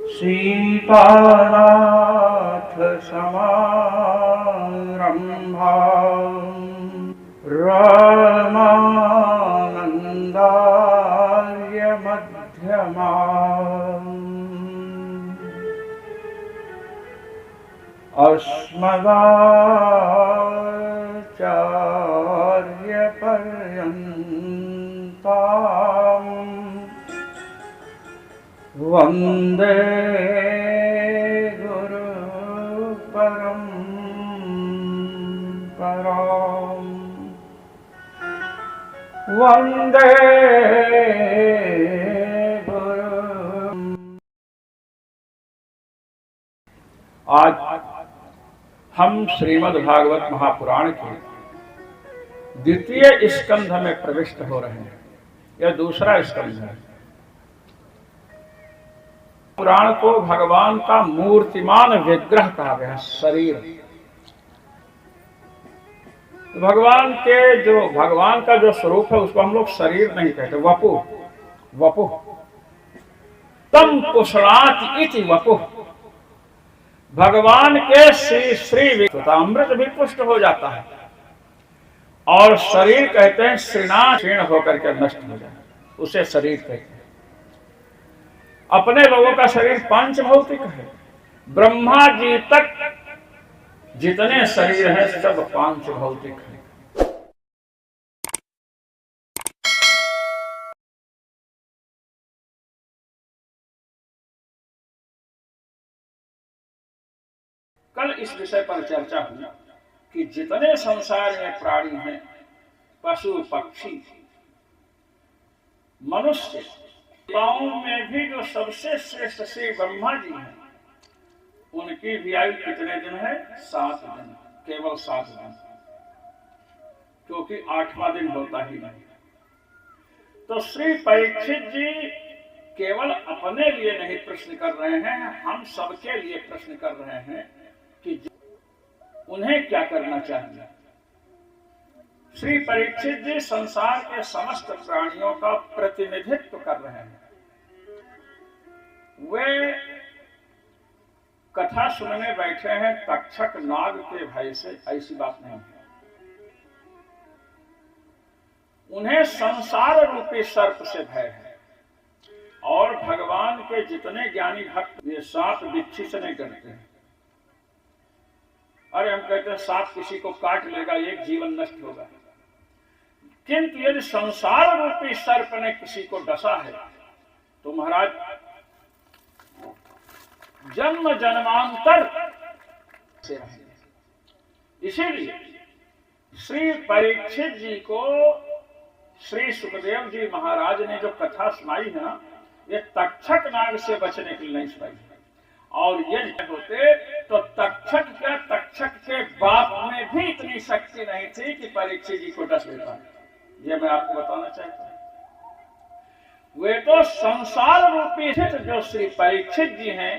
सीतानाथ समारम्भाम् रामानन्दार्य मध्यमाम् अस्मदाचार्यपर्यन्ताम् वन्दे गुरुपरम्पराम् वन्दे गुरु। आज हम श्रीमद् भागवत महापुराण के द्वितीय स्कंध में प्रविष्ट हो रहे हैं। यह दूसरा स्कंध है। पुराण को भगवान का मूर्तिमान विग्रह कहा गया है, शरीर। भगवान का जो स्वरूप है उसको हम लोग शरीर नहीं कहते, वपु तम पुष्णाति इति वपु। भगवान के श्री अमृत भी पुष्ट हो जाता है और शरीर कहते हैं क्षीण होकर के नष्ट हो जाए, उसे शरीर कहते हैं। अपने लोगों का शरीर पांच भौतिक है। ब्रह्मा जी तक जितने शरीर हैं सब पांच भौतिक हैं। कल इस विषय पर चर्चा हुई कि जितने संसार में प्राणी हैं, पशु पक्षी मनुष्य, गाँव में भी जो सबसे श्रेष्ठ श्री ब्रह्मा जी हैं, उनकी भी आयु कितने दिन है? 7 दिन, केवल 7 दिन, क्योंकि 8वां दिन होता ही नहीं। तो श्री परीक्षित जी केवल अपने लिए नहीं प्रश्न कर रहे हैं, हम सबके लिए प्रश्न कर रहे हैं कि उन्हें क्या करना चाहिए। श्री परीक्षित जी संसार के समस्त प्राणियों का प्रतिनिधित्व कर रहे हैं। वे कथा सुनने बैठे हैं तक्षक नाग के भय से, ऐसी बात नहीं है। उन्हें संसार रूपी सर्प से भय है। और भगवान के जितने ज्ञानी भक्त ये सांप बिच्छी से नहीं डरते हैं। अरे हम कहते हैं सांप किसी को काट लेगा, एक जीवन नष्ट होगा, किंतु यदि संसार रूपी सर्प ने किसी को डसा है तो महाराज जन्म जन्मांतर से रहेंगे। इसीलिए श्री परीक्षित जी को श्री सुखदेव जी महाराज ने जो कथा सुनाई है ना, ये तक्षक नाग से बचने के लिए नहीं सुनाई है। और ये होते तो तक्षक के बाप में भी इतनी शक्ति नहीं थी कि परीक्षित जी को डस लेता। ये मैं आपको बताना चाहता हूँ। वे तो संसार रूपी जो श्री परीक्षित जी हैं,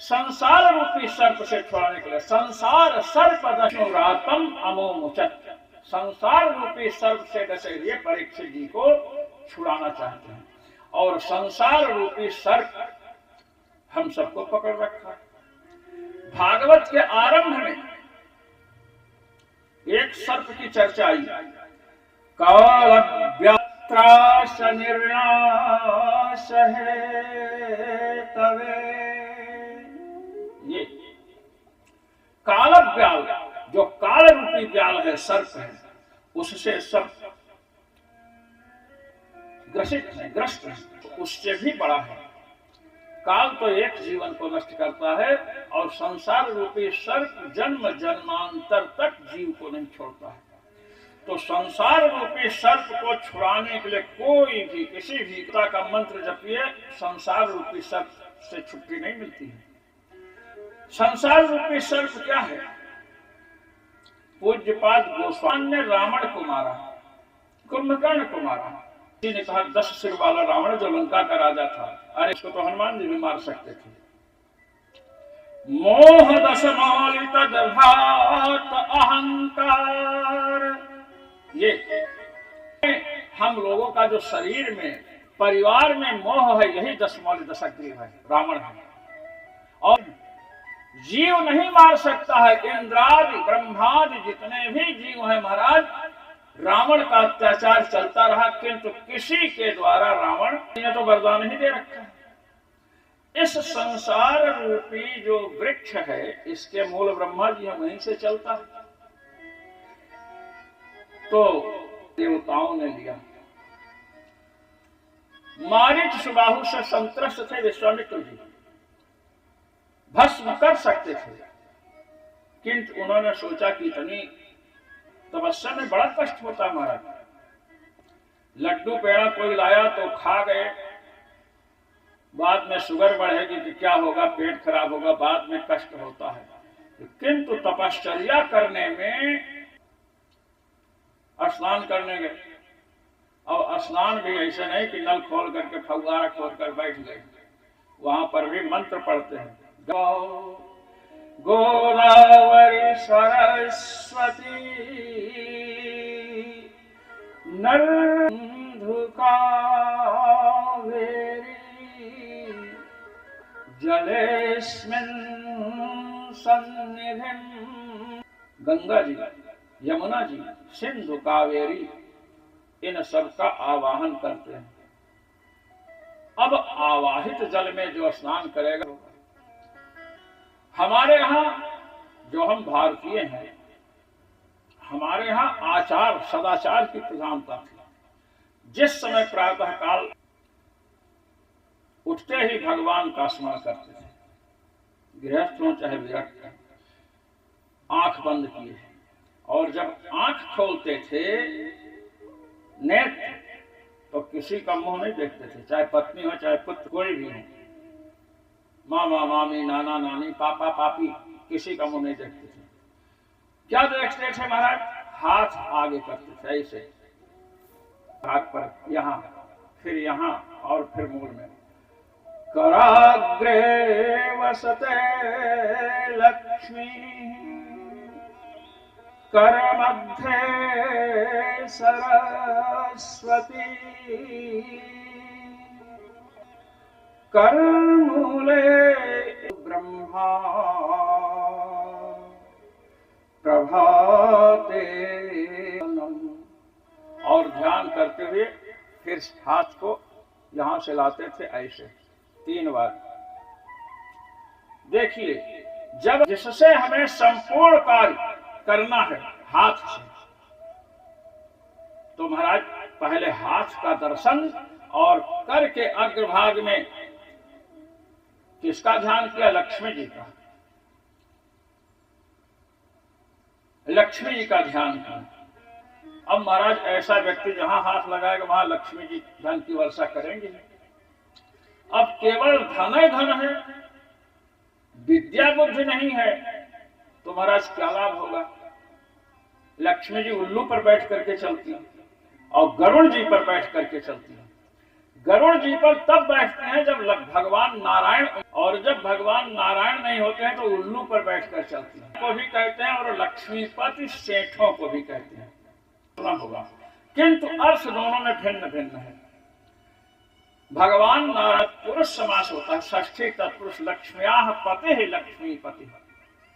संसार रूपी सर्प से छुड़ाने के लिए संसार सर्प दशुरातम अमोमुचत, संसार रूपी सर्प से डसे हुए परीक्षित जी को छुड़ाना चाहते हैं। और संसार रूपी सर्प हम सबको पकड़ रखा है। भागवत के आरंभ में एक सर्प की चर्चा आई, कालव्यात्राश निर्नाश है तवे। ये कालव्याल, जो काल रूपी व्याल है, सर्प है, उससे सब ग्रसित है, ग्रस्त है, उससे भी बड़ा है। काल तो एक जीवन को नष्ट करता है और संसार रूपी सर्प जन्म जन्मांतर तक जीव को नहीं छोड़ता है। तो संसार रूपी सर्प को छुड़ाने के लिए कोई भी किसी भी का मंत्र जपिए, संसार रूपी सर्प से छुट्टी नहीं मिलती है। संसार रूपी सर्प क्या है? पूज्यपाद गोस्वामी ने रावण को मारा, कुंभकर्ण को मारा। किसी ने कहा 10 सिर वाला रावण जो लंका का राजा था, अरे इसको तो हनुमान जी भी मार सकते थे। मोह दस मौलित दधात अहंकार, ये हम लोगों का जो शरीर में परिवार में मोह है, यही 10 मौलिक दशक है, रावण है। और जीव नहीं मार सकता है। इंद्रादि ब्रह्मादि जितने भी जीव हैं महाराज, रावण का अत्याचार चलता रहा, किंतु किसी के द्वारा रावण ने तो वरदान ही दे रखा है। इस संसार रूपी जो वृक्ष है, इसके मूल ब्रह्मा जी हम वहीं से चलता है। तो देवताओं ने लिया। मारीच सुबाहु से संतुष्ट थे विश्वामित्र जी, भस्म कर सकते थे, किंतु उन्होंने सोचा कि इतनी तपस्या में बड़ा कष्ट होता महाराज। लड्डू पेड़ा कोई लाया तो खा गए, बाद में शुगर बढ़ेगी तो क्या होगा, पेट खराब होगा, बाद में कष्ट होता है। किंतु तपश्चर्या करने में स्नान करने गए। और स्नान भी ऐसे नहीं कि नल खोल करके फव्वारा खोल कर बैठ गए, वहां पर भी मंत्र पढ़ते हैं। गोदावरी सरस्वती नर्मदा कावेरी जलेस्मिन् सन्निधिं। गंगा जी, यमुना जी, सिंधु, कावेरी, इन सब का आवाहन करते हैं। अब आवाहित जल में जो स्नान करेगा, हमारे यहाँ जो हम भारतीय हैं, हमारे यहाँ आचार सदाचार की प्रधानता थी। जिस समय प्रातः काल उठते ही भगवान का स्मरण करते थे, गृहस्थ हो चाहे विरक्त, आंख बंद किए, और जब आंख खोलते थे नेत्र, तो किसी का मुंह नहीं देखते थे, चाहे पत्नी हो चाहे पुत्र, कोई भी हो, मामा मामी, नाना नानी, पापा पापी, किसी का मुंह नहीं देखते थे। क्या देखते थे महाराज? हाथ आगे करते थे ऐसे, हाथ पर यहाँ, फिर यहाँ, और फिर मूल में। कराग्रे वसते लक्ष्मी कर मध्ये सरस्वती करमूले ब्रह्मा प्रभाते। और ध्यान करते हुए फिर हाथ को यहां से लाते थे ऐसे 3 बार। देखिए, जब जिससे हमें संपूर्ण कार्य करना है हाथ से, तो महाराज पहले हाथ का दर्शन और करके अग्रभाग में किसका ध्यान किया? लक्ष्मी जी का। लक्ष्मी जी का ध्यान किया। अब महाराज ऐसा व्यक्ति जहां हाथ लगाएगा वहां लक्ष्मी जी धन की वर्षा करेंगे। अब केवल धन ही धन है, विद्या बुद्धि नहीं है, तो महाराज क्या लाभ होगा? लक्ष्मी जी उल्लू पर बैठ करके चलती है और गरुड़ जी पर बैठ करके चलती है। गरुड़ जी पर तब बैठते हैं जब भगवान नारायण, और जब भगवान नारायण नहीं होते हैं तो उल्लू पर बैठकर चलती है, को भी कहते हैं, और लक्ष्मीपति सेठों को भी कहते हैं, सुना होगा। किंतु अर्थ दोनों में भिन्न भिन्न है। भगवान नारायण पुरुष समास होता है, षष्ठी तत्पुरुष, लक्ष्म्याः पते ही लक्ष्मीपति।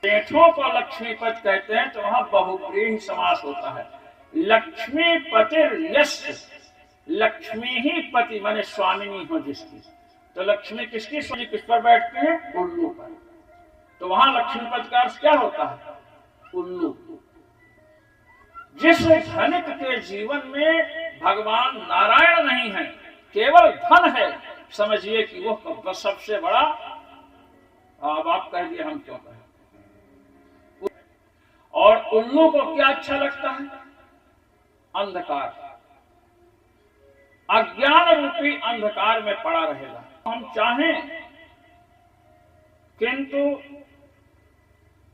सेठों को लक्ष्मीपति कहते हैं, तो वहां बहुव्रीहि समास होता है। लक्ष्मीपतिर्यस्य, लक्ष्मी ही पति माने स्वामिनी हो जिसकी, तो लक्ष्मी किसकी? स्वामी किस पर बैठते हैं? उल्लू पर। तो वहां लक्ष्मीपति का अर्थ क्या होता है? उल्लू। जिस धनिक के जीवन में भगवान नारायण नहीं है, केवल धन है, समझिए कि वो सबसे बड़ा, अब आप कहिए हम क्यों कहें। और उल्लू को क्या अच्छा लगता है? अंधकार, अज्ञान रूपी अंधकार में पड़ा रहेगा। हम चाहें, किंतु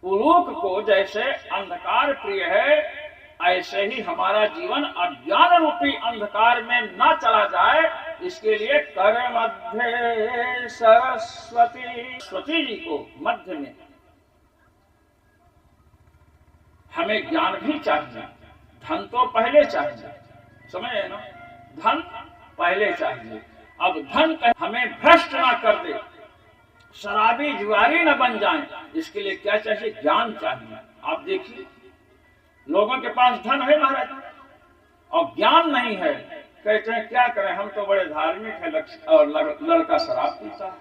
उलूक को जैसे अंधकार प्रिय है, ऐसे ही हमारा जीवन अज्ञान रूपी अंधकार में ना चला जाए, इसके लिए कर मध्य सरस्वती, सरस्वती जी को मध्य में। हमें ज्ञान भी चाहिए, धन तो पहले चाहिए, समझे ना? धन पहले चाहिए। अब धन हमें भ्रष्ट ना कर दे, शराबी जुआरी न बन जाएं, इसके लिए क्या चाहिए? ज्ञान चाहिए। आप देखिए, लोगों के पास धन है महाराज और ज्ञान नहीं है, कहते हैं क्या करें, हम तो बड़े धार्मिक है, और लड़का शराब पीता है,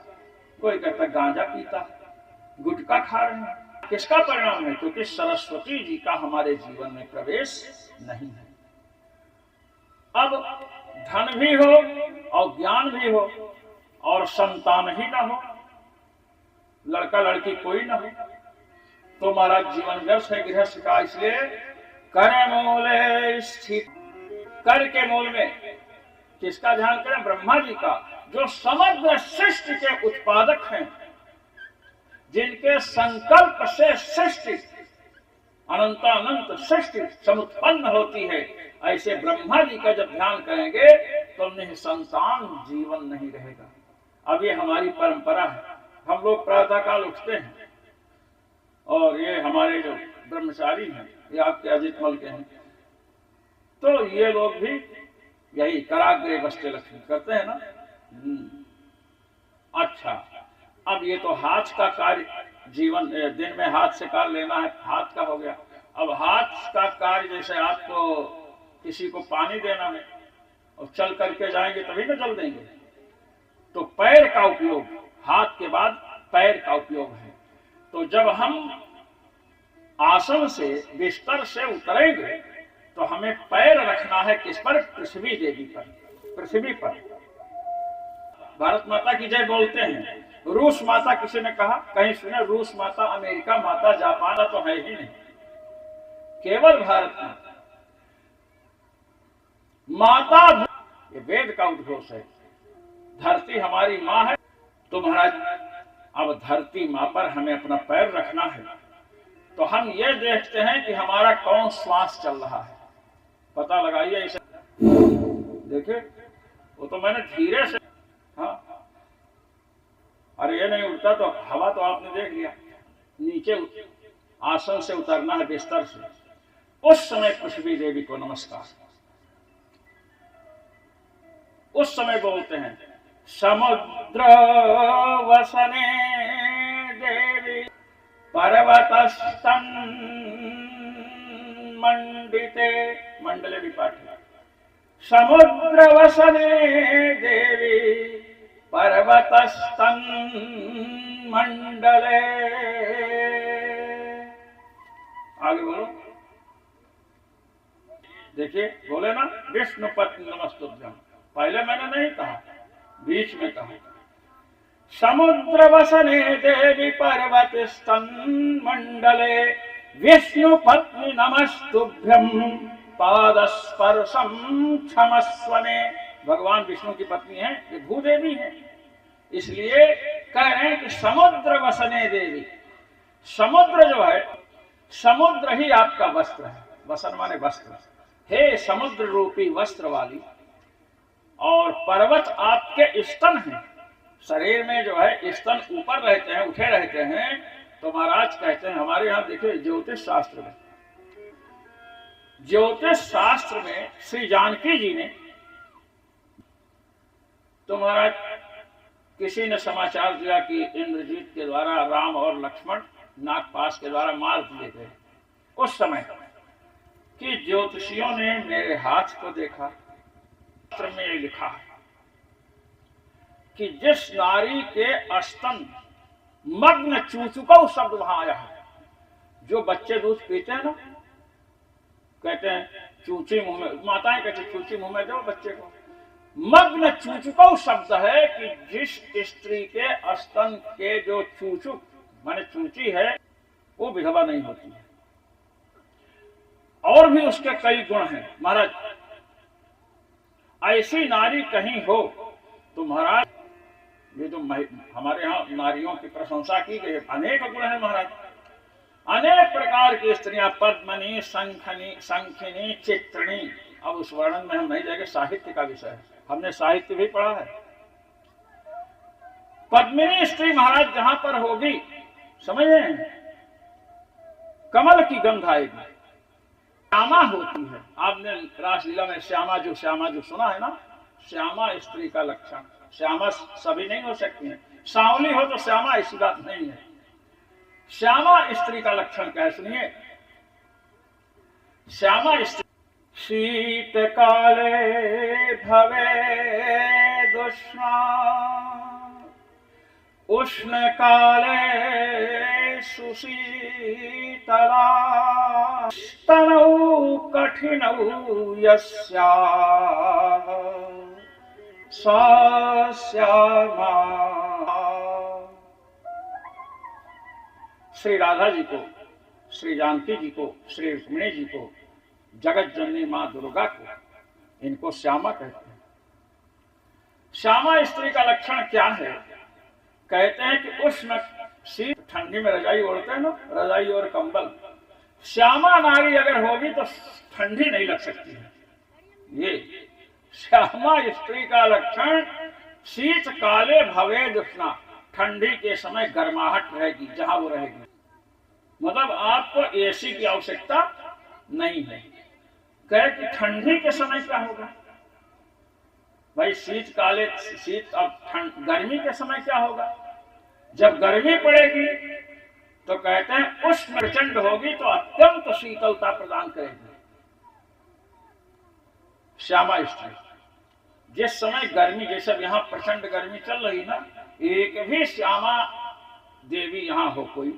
कोई कहता गांजा पीता है, गुटखा खा रहे हैं। किसका परिणाम है? क्योंकि सरस्वती जी का हमारे जीवन में प्रवेश नहीं है। अब धन भी हो और ज्ञान भी हो और संतान ही ना हो, लड़का लड़की कोई ना हो, तो महाराज जीवन व्यर्थ है गृहस्थ का। इसलिए कर मूले स्थित, कर के मूल में किसका ध्यान करें? ब्रह्मा जी का, जो समग्र सृष्टि के उत्पादक हैं, जिनके संकल्प से सृष्टि अनंतानंत सृष्टि समुत्पन्न होती है। ऐसे ब्रह्मा जी का जब ध्यान करेंगे तो निसंतान जीवन नहीं रहेगा। अब ये हमारी परंपरा है, हम लोग प्रातः काल उठते हैं और ये हमारे जो ब्रह्मचारी हैं, ये आपके अजित मल के हैं, तो ये लोग भी यही कराग्रे बस्ते लक्ष्मी करते हैं ना। अच्छा, अब ये तो हाथ का कार्य, जीवन दिन में हाथ से कार्य लेना है, हाथ का हो गया। अब हाथ का कार्य, जैसे आपको किसी को पानी देना है और चल करके जाएंगे तभी ना जल देंगे, तो पैर का उपयोग, हाथ के बाद पैर का उपयोग है। तो जब हम आसन से बिस्तर से उतरेंगे तो हमें पैर रखना है किस पर? पृथ्वी देवी पर, पृथ्वी पर। भारत माता की जय बोलते हैं। रूस माता किसी ने कहा, कहीं सुने? रूस माता, अमेरिका माता, जापान तो है ही नहीं, केवल भारत माता। माता ये वेद का उद्घोष है। धरती हमारी माँ है, तो महाराज अब धरती माँ पर हमें अपना पैर रखना है। तो हम ये देखते हैं कि हमारा कौन श्वास चल रहा है, पता लगाइए इसे। देखिए, वो तो मैंने धीरे से, हाँ, अरे ये नहीं उठता तो हवा तो आपने देख लिया, नीचे आसन से उतरना है बिस्तर से, उस समय पृथ्वी देवी को नमस्कार। उस समय बोलते हैं समुद्र वसने देवी पर्वतस्तन मंडिते, मंडले भी पाठ है। समुद्र वसने देवी पर्वतस्तन मंडले। आगे बोलो, देखिए, बोले ना विष्णु पत्नी नमस्तुभ्यम, पहले मैंने नहीं कहा, बीच में कहा। समुद्र वसने देवी पर्वतस्तन मंडले विष्णु पत्नी नमस्तुभ्यम पादस्पर्शम क्षमस्व में। भगवान विष्णु की पत्नी है, ये भूदेवी है, इसलिए कह रहे हैं कि समुद्र वसने देवी। समुद्र जो है, समुद्र ही आपका वस्त्र है, वसन माने वस्त्र। हे समुद्र रूपी वस्त्र वाली, और पर्वत आपके स्तन हैं। शरीर में जो है स्तन ऊपर रहते हैं, उठे रहते हैं। तो महाराज कहते हैं, हमारे यहाँ देखिए ज्योतिष शास्त्र में, ज्योतिष शास्त्र में श्री जानकी जी ने, तो महाराज किसी ने समाचार दिया कि इंद्रजीत के द्वारा राम और लक्ष्मण नागपाश के द्वारा मार दिए गए। उस समय कि ज्योतिषियों ने मेरे हाथ को देखा, में लिखा है कि जिस नारी के स्तन मग्न चूचुका शब्द वहां आया है। जो बच्चे दूध पीते हैं ना, कहते हैं चूची मुंह में, माताएं कहती चूची मुंह में दो बच्चे को। मग्न चूचुका शब्द है कि जिस स्त्री के स्तन के जो चूचुक माने चूची है, वो विधवा नहीं होती है। और भी उसके कई गुण हैं महाराज। ऐसी नारी कहीं हो तो महाराज, ये जो हमारे यहाँ नारियों की प्रशंसा की गई, अनेक गुण है महाराज। अनेक प्रकार की स्त्रियां, पद्मनी, शंखिनी, चित्रिणी। अब उस वर्णन में हम नहीं जाएंगे, साहित्य का विषय है, हमने साहित्य भी पढ़ा है। पद्मिनी स्त्री महाराज जहां पर होगी, समझे, कमल की गंध आएगी। श्यामा होती है, आपने रासलीला में श्यामा जो सुना है ना, श्यामा स्त्री का लक्षण। श्यामा सभी नहीं हो सकती है, सांवली हो तो श्यामा, ऐसी बात नहीं है। श्यामा स्त्री का लक्षण क्या है सुनिए। श्यामा स्त्री शीत काले भवे दुष्मा, उष्ण काले सुशीतला, स्तनौ कठिनौ यस्याः सा श्यामा। श्री राधा जी को, श्री जानकी जी को, श्री रुक्मिणी जी को, जगत जननी मां दुर्गा को, इनको श्यामा कहते हैं। श्यामा स्त्री का लक्षण क्या है? कहते हैं कि उष्ण शीत, ठंडी में रजाई ओढ़ते हैं ना, रजाई और कंबल। श्यामा नारी अगर होगी तो ठंडी नहीं लग सकती है। ये श्यामा स्त्री का लक्षण शीत काले भवे दुष्णा, ठंडी के समय गर्माहट रहेगी जहां वो रहेगी। मतलब आपको एसी की आवश्यकता नहीं है। कहे कि ठंडी के समय क्या होगा? भाई शीत काले शीत, अब गर्मी के समय क्या होगा? जब गर्मी पड़ेगी तो कहते हैं उष्ण प्रचंड होगी तो अत्यंत शीतलता प्रदान करेगी श्यामा स्त्री। जिस समय गर्मी, जैसे यहाँ प्रचंड गर्मी चल रही ना, एक भी श्यामा देवी यहाँ हो कोई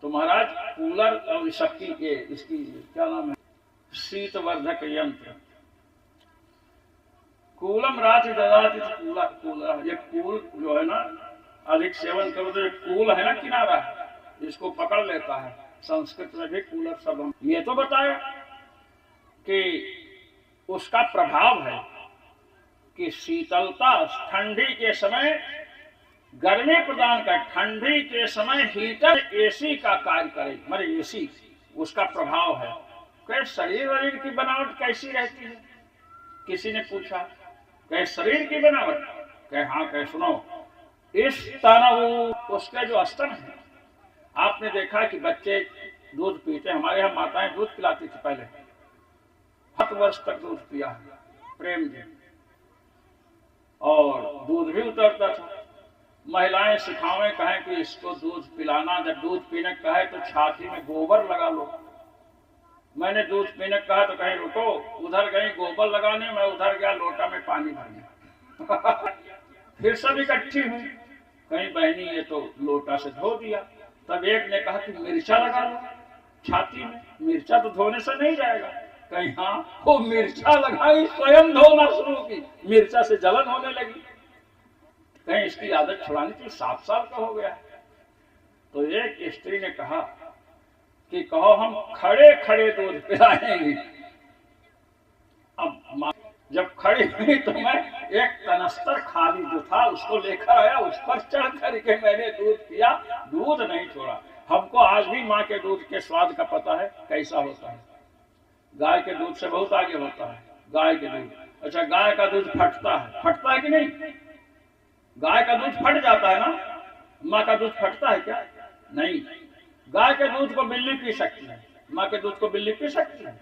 तो महाराज कूलर और शक्ति के, इसकी क्या नाम है, शीतवर्धक यंत्र, कूलम रात ददाति कूलर, ये कूल जो है ना अधिक सेवन करो तो कूल है ना किनारा, इसको पकड़ लेता है। संस्कृत में भी कूलर शब्द हम ये तो बताया कि उसका प्रभाव है कि शीतलता, ठंडी के समय गर्मी प्रदान कर, ठंडी के समय हीटर एसी का कार्य करे, मरे एसी उसका प्रभाव है। कहे शरीर की बनावट कैसी रहती है? किसी ने पूछा, कहे शरीर की बनावट? कहे हाँ। कहे सुनो, इस तनव, उसके जो स्तन है, आपने देखा कि बच्चे दूध पीते, हमारे यहाँ माताएं दूध पिलाती थी पहले, 7 वर्ष तक दूध पिया प्रेम जी, और दूध भी उतरता था। महिलाएं सिखावे, कहें कि इसको दूध पिलाना, जब दूध पीने कहे तो छाती में गोबर लगा लो। मैंने दूध पीने कहा तो कहीं रुको, उधर गई गोबर लगाने, मैं उधर गया लोटा में पानी भरने फिर सब इकट्ठी हुई, कहीं बहनी ये तो लोटा से धो दिया। तब एक ने कहा कि मिर्चा लगा लो छाती में, मिर्चा तो धोने से नहीं जाएगा। कहीं हाँ, वो मिर्चा लगाई, स्वयं धोना शुरू की, मिर्चा से जलन होने लगी। कहीं इसकी आदत छुड़ानी थी, 7 साल का हो गया। तो एक स्त्री ने कहा कि कहो हम खड़े खड़े दूध पिलाएंगे। अब जब खड़ी हुई तो मैं एक कनस्तर खाली जो था उसको लेकर आया, उस पर चढ़ करके मैंने दूध पिया, दूध नहीं छोड़ा। हमको आज भी माँ के दूध के स्वाद का पता है कैसा होता है। गाय के दूध से बहुत आगे होता है गाय के दूध। अच्छा, गाय का दूध फटता है कि नहीं? गाय का दूध फट जाता है ना, माँ का दूध फटता है क्या? नहीं। गाय के दूध को बिल्ली पी सकती है, माँ के दूध को बिल्ली पी सकती है?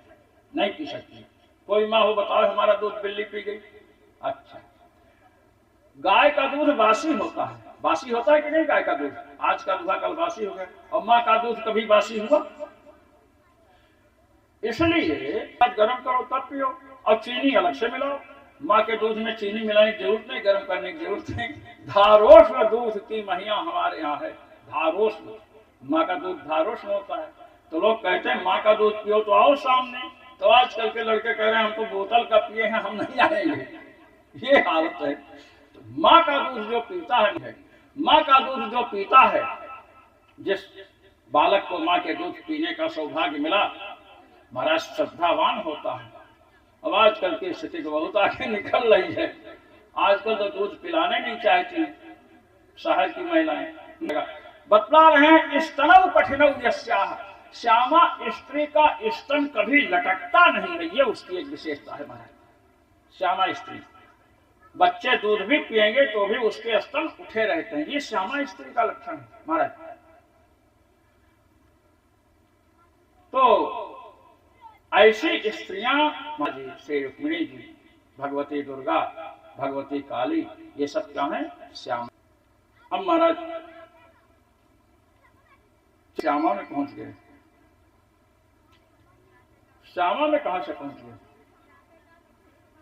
नहीं पी सकती। कोई माँ हो बताओ हमारा दूध बिल्ली पी गई। अच्छा, गाय का दूध बासी होता है, बासी होता है कि नहीं? गाय का दूध आज का दूध कल बासी हो गया, और माँ का दूध कभी बासी हुआ? इसलिए गर्म करो तब पियो, और चीनी अलग से मिलाओ। माँ के दूध में चीनी मिलाने की जरूरत नहीं, गर्म करने की जरूरत नहीं। धारोष्ण दूध की महिया हमारे यहाँ है, धारोष्ण। माँ का दूध धारोष्ण होता है। तो लोग कहते हैं माँ का दूध पियो तो आओ सामने, तो आजकल के लड़के कह रहे हैं हम तो बोतल का पिए हैं, हम नहीं आएंगे। ये हालत है। तो माँ का दूध जो पीता है, माँ का दूध जो पीता है, जिस बालक को माँ के दूध पीने का सौभाग्य मिला, महाराज श्रद्धावान होता है। अब आजकल की स्थिति तो बहुत आगे निकल रही है। आजकल तो दूध पिलाने नहीं चाहती शहर की महिलाएं। बतला रहे हैं स्तनौ कठिनौ यस्याः, श्यामा स्त्री का स्तन कभी लटकता नहीं है, ये उसकी एक विशेषता है महाराज। श्यामा स्त्री, बच्चे दूध भी पिएंगे तो भी उसके स्तन उठे रहते हैं, ये श्यामा स्त्री का लक्षण है महाराज। तो ऐसी स्त्रियां श्री रुक्मिणी जी, भगवती दुर्गा, भगवती काली, ये सब क्या है? श्यामा। अब महाराज श्यामा में पहुंच गए। श्यामा में कहां से पहुंच गए?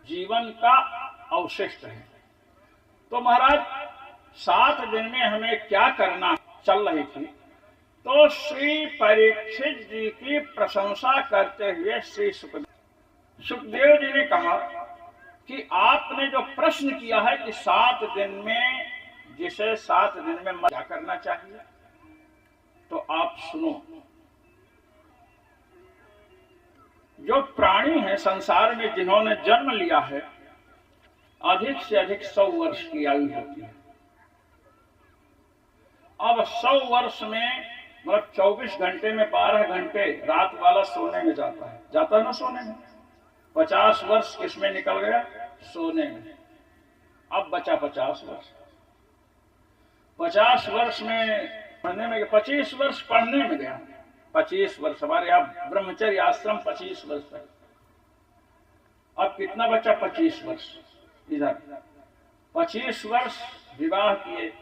जीवन का अवशिष्ट है। तो महाराज 7 दिन में हमें क्या करना चल रही थी, तो श्री परीक्षित जी की प्रशंसा करते हुए श्री सुखदेव जी ने कहा कि आपने जो प्रश्न किया है कि 7 दिन में, जिसे 7 दिन में क्या करना चाहिए, तो आप सुनो। जो प्राणी है संसार में जिन्होंने जन्म लिया है, अधिक से अधिक 100 वर्ष की आयु होती है। अब 100 वर्ष में मतलब 24 घंटे में 12 घंटे रात वाला सोने में जाता है ना सोने में। 50 वर्ष किसमें निकल गया? सोने में। अब बचा 50 वर्ष। 50 वर्ष में पढ़ने में, 25 वर्ष पढ़ने में गया। 25 वर्ष हमारे यहाँ ब्रह्मचर्य आश्रम 25 वर्ष तक। अब कितना बचा? 25 वर्ष। इधर 25 वर्ष विवाह किए,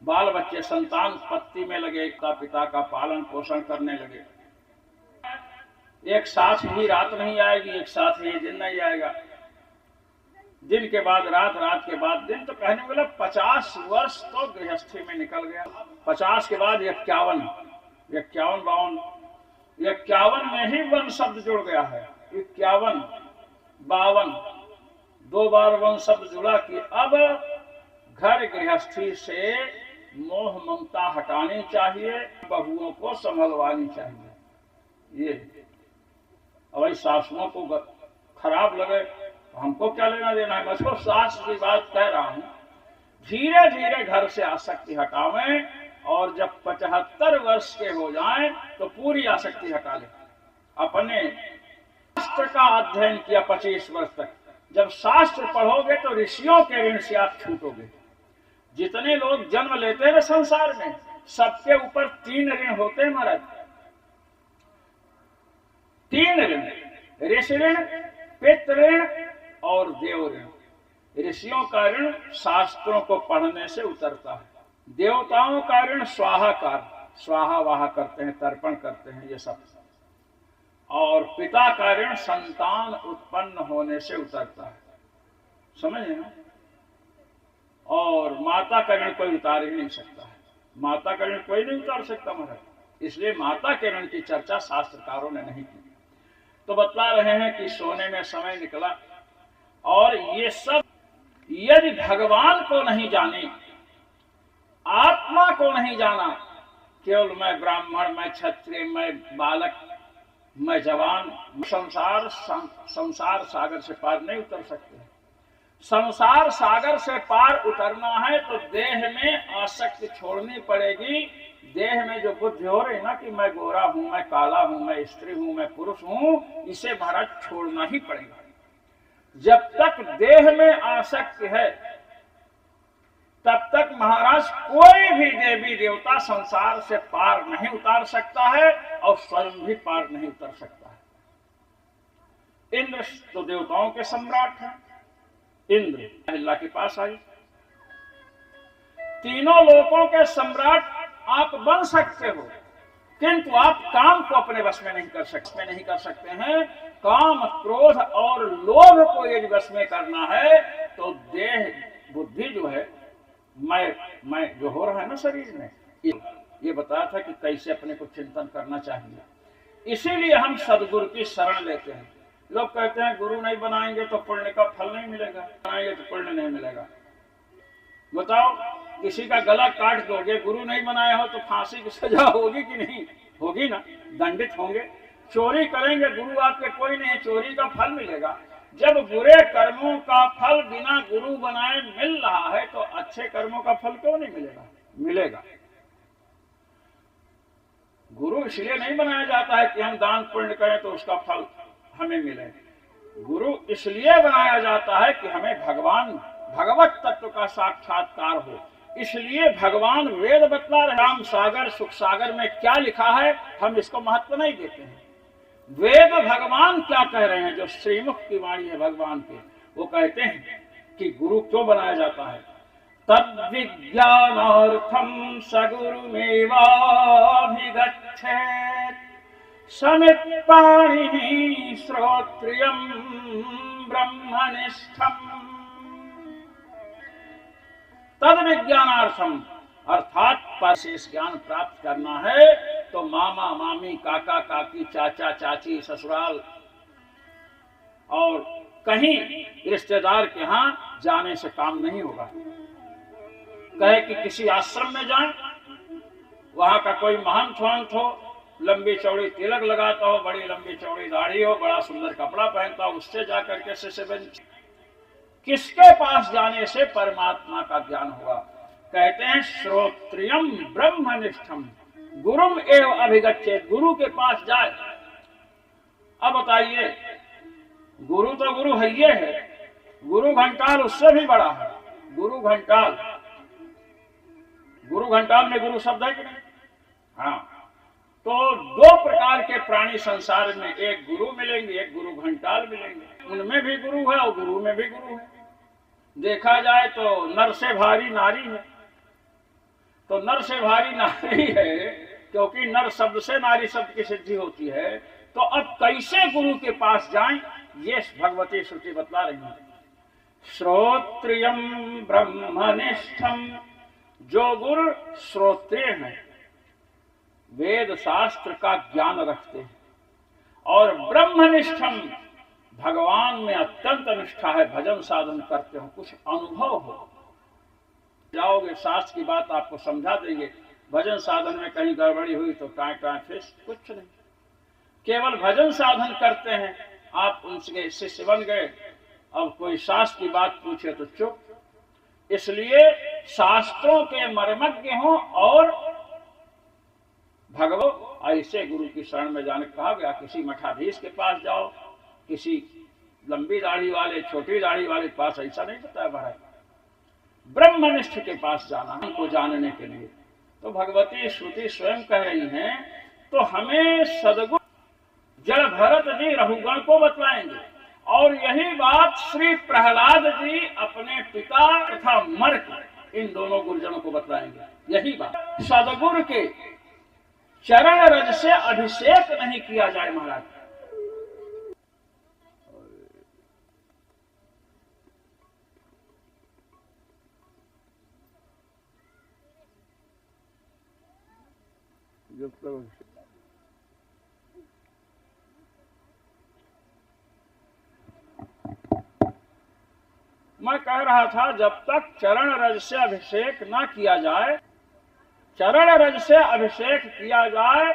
बाल बच्चे संतान पत्ती में लगे, पिता का पालन पोषण करने लगे। एक साथ ही रात नहीं आएगी, एक साथ ही दिन नहीं आएगा, दिन के बाद रात, रात के बाद दिन। तो कहने वाला 50 वर्ष तो गृहस्थी में निकल गया। 50 के बाद 51, 52 में ही वन शब्द जुड़ गया है। 51, 52 2 बार वन शब्द जुड़ा कि अब घर गृहस्थी से मोह ममता हटानी चाहिए, बहुओं को संभलवानी चाहिए। ये अब सासुओं को खराब लगे तो हमको क्या लेना देना है। मैं उसको सास की बात कह रहा हूं। धीरे धीरे घर से आसक्ति हटावें, और जब 75 वर्ष के हो जाएं तो पूरी आसक्ति हटा लें। अपने शास्त्र का अध्ययन किया 25 वर्ष तक। जब शास्त्र पढ़ोगे तो ऋषियों के ऋण से आप छूटोगे। जितने लोग जन्म लेते हैं संसार में, सबके ऊपर 3 ऋण होते हैं महाराज। 3 ऋण, ऋषि ऋण, पितृ ऋण और देव ऋण। ऋषियों का ऋण शास्त्रों को पढ़ने से उतरता है। देवताओं का ऋण स्वाहाकार, स्वाहा वाहा करते हैं, तर्पण करते हैं, ये सब। और पिता का ऋण संतान उत्पन्न होने से उतरता है, समझे ना। और माता का ऋण कोई उतार ही नहीं सकता है। माता का ऋण कोई नहीं उतार सकता महाराज। इसलिए माता के ऋण की चर्चा शास्त्रकारों ने नहीं की। तो बतला रहे हैं कि सोने में समय निकला, और ये सब यदि भगवान को नहीं जाने, आत्मा को नहीं जाना, केवल मैं ब्राह्मण, मैं क्षत्रिय, मैं बालक, मैं जवान, संसार सागर से पार नहीं उतर सकते। संसार सागर से पार उतरना है तो देह में आसक्ति छोड़नी पड़ेगी। देह में जो बुद्धि हो रही ना कि मैं गोरा हूं, मैं काला हूं, मैं स्त्री हूं, मैं पुरुष हूं, इसे महाराज छोड़ना ही पड़ेगा। जब तक देह में आसक्ति है तब तक महाराज कोई भी देवी देवता संसार से पार नहीं उतार सकता है, और स्वयं भी पार नहीं उतर सकता है। इंद्र तो देवताओं के सम्राट हैं। इंद्र अल्लाह के पास आई। तीनों लोकों के सम्राट आप बन सकते हो, किंतु आप काम को अपने वश में नहीं कर सकते हैं। काम, क्रोध और लोभ को यदि वश में करना है तो देह बुद्धि जो है, मैं जो हो रहा है ना शरीर में, ये बताया था कि कैसे अपने को चिंतन करना चाहिए। इसीलिए हम सदगुरु की शरण लेते हैं। लोग कहते हैं गुरु नहीं बनाएंगे तो पुण्य का फल नहीं मिलेगा, बनाएंगे तो पुण्य नहीं मिलेगा। बताओ, किसी का गला काट दोगे, गुरु नहीं बनाया हो तो फांसी की सजा होगी कि नहीं होगी? ना, दंडित होंगे। चोरी करेंगे, गुरु आपके कोई नहीं, चोरी का फल मिलेगा। जब बुरे कर्मों का फल बिना गुरु बनाए मिल रहा है तो अच्छे कर्मों का फल क्यों नहीं मिलेगा? मिलेगा। गुरु इसलिए नहीं बनाया जाता है कि हम दान पुण्य करें तो उसका फल हमें मिले। गुरु इसलिए बनाया जाता है कि हमें भगवत तत्व का साक्षात्कार हो। इसलिए भगवान वेद बतला रहे। राम सागर, सुख सागर में क्या लिखा है हम इसको महत्व नहीं देते हैं। वेद भगवान क्या कह रहे हैं, जो श्रीमुख की वाणी है भगवान के, वो कहते हैं कि गुरु क्यों बनाया जाता है। तद्विज्ञानार्थं सगुरुमेवाभिगच्छेत् समित्पाणिः श्रोत्रियं ब्रह्मनिष्ठम्। तद्विज्ञानार्थम अर्थात विशेष ज्ञान प्राप्त करना है तो मामा मामी काका काकी चाचा चाची ससुराल और कहीं रिश्तेदार के यहाँ जाने से काम नहीं होगा। कहे कि किसी आश्रम में जाएं, वहां का कोई महंत वहंत हो, लंबी चौड़ी तिलक लगाता हो, बड़ी लंबी चौड़ी दाढ़ी हो, बड़ा सुंदर कपड़ा पहनता हो, उससे जाकर के शिष्य बन। किसके पास जाने से परमात्मा का ज्ञान होगा? कहते हैं श्रोत्रियम ब्रह्मनिष्ठम गुरुम एव अभिगच्छेत्। गुरु के पास जाए। अब बताइए, गुरु तो गुरु है ये है, गुरु घंटाल उससे भी बड़ा है। गुरु घंटाल, गुरु घंटाल में गुरु शब्द है कि नहीं? हाँ, तो दो प्रकार के प्राणी संसार में, एक गुरु मिलेंगे, एक गुरु घंटाल मिलेंगे। उनमें भी गुरु है और गुरु में भी गुरु है। देखा जाए तो नर से भारी नारी है, तो नर से भारी नारी है क्योंकि नर शब्द से नारी शब्द की सिद्धि होती है। तो अब कैसे गुरु के पास जाएं, ये भगवती श्रुति बतला रही है। श्रोत्रियम ब्रह्मनिष्ठम, जो गुरु श्रोत्रिय है, वेद शास्त्र का ज्ञान रखते हैं, और ब्रह्मनिष्ठम भगवान में अत्यंत निष्ठा है, भजन साधन करते हो, कुछ अनुभव हो। जाओगे शास्त्र की बात आपको समझा देंगे, भजन साधन में कहीं गड़बड़ी हुई तो टाइम टाइम फिर कुछ नहीं, केवल भजन साधन करते हैं। आप उनके शिष्य बन गए, अब कोई शास्त्र की बात पूछे तो चुप। इसलिए शास्त्रों के मर्मज्ञ हो और भगवत ऐसे गुरु की शरण में जाने कहा गया। किसी मठाधीश के पास जाओ, किसी लंबी दाढ़ी वाले छोटी दाढ़ी वाले के पास ऐसा नहीं बताया महाराज। ब्रह्मनिष्ठ के पास जाना हमको जानने के लिए। तो भगवती श्रुति स्वयं कह रही हैं, तो हमें सदगुरु जड़ भरत जी रघुगण को बतलाएंगे, और यही बात श्री प्रहलाद जी अपने पिता तथा मर्क इन दोनों गुरुजनों को बतलाएंगे। यही बात, सदगुरु के चरण रज से अभिषेक नहीं किया जाए महाराज। मैं कह रहा था, जब तक चरण रज से अभिषेक ना किया जाए, चरण रज से अभिषेक किया जाए,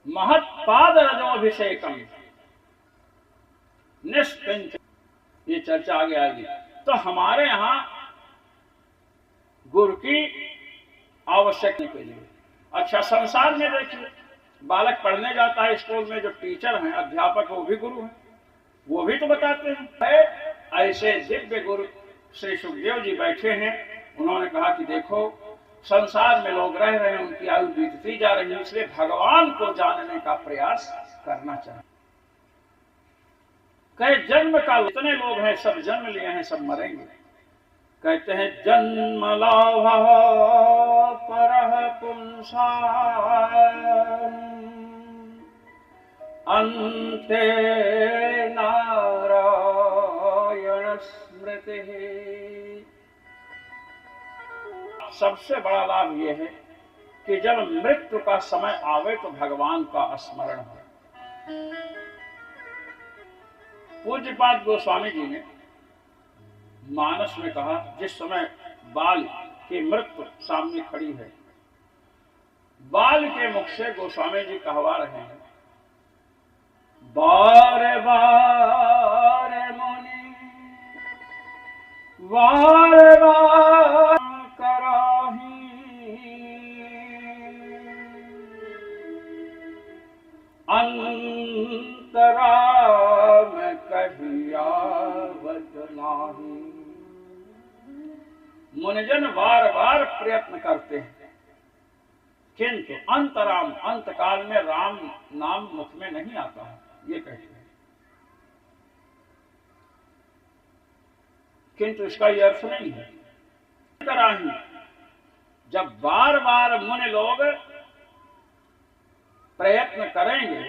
महत्पाद रजोभिषेकम निष्किंच, ये चर्चा आगे आएगी। तो हमारे यहाँ गुरु की आवश्यकता के लिए, अच्छा संसार में देखिए, बालक पढ़ने जाता है स्कूल में, जो टीचर हैं अध्यापक वो भी गुरु हैं, वो भी तो बताते हैं। ऐसे दिव्य गुरु श्री सुखदेव जी बैठे हैं, उन्होंने कहा कि देखो संसार में लोग रह रहे हैं, उनकी आयु बीतती जा रही है, इसलिए भगवान को जानने का प्रयास करना चाहिए। कहे जन्म का इतने लोग हैं, सब जन्म लिए हैं, सब मरेंगे। कहते हैं जन्म लाभ परः पुंसाम् अन्ते नारायण स्मृति। सबसे बड़ा लाभ यह है कि जब मृत्यु का समय आवे तो भगवान का स्मरण हो। पूज्यपाद गोस्वामी जी ने मानस में कहा, जिस समय बाल की मृत्यु सामने खड़ी है, बाल के मुख से गोस्वामी जी कहवा रहे हैं, बार बार मुनि बार बार कराही अंतरा में कहियावत नाही। मुनिजन बार बार प्रयत्न करते हैं, किंतु अंतराम अंत काल में राम नाम मुख में नहीं आता है, ये कहते हैं। किंतु इसका यह अर्थ नहीं है तरह ही जब बार बार मुनि लोग प्रयत्न करेंगे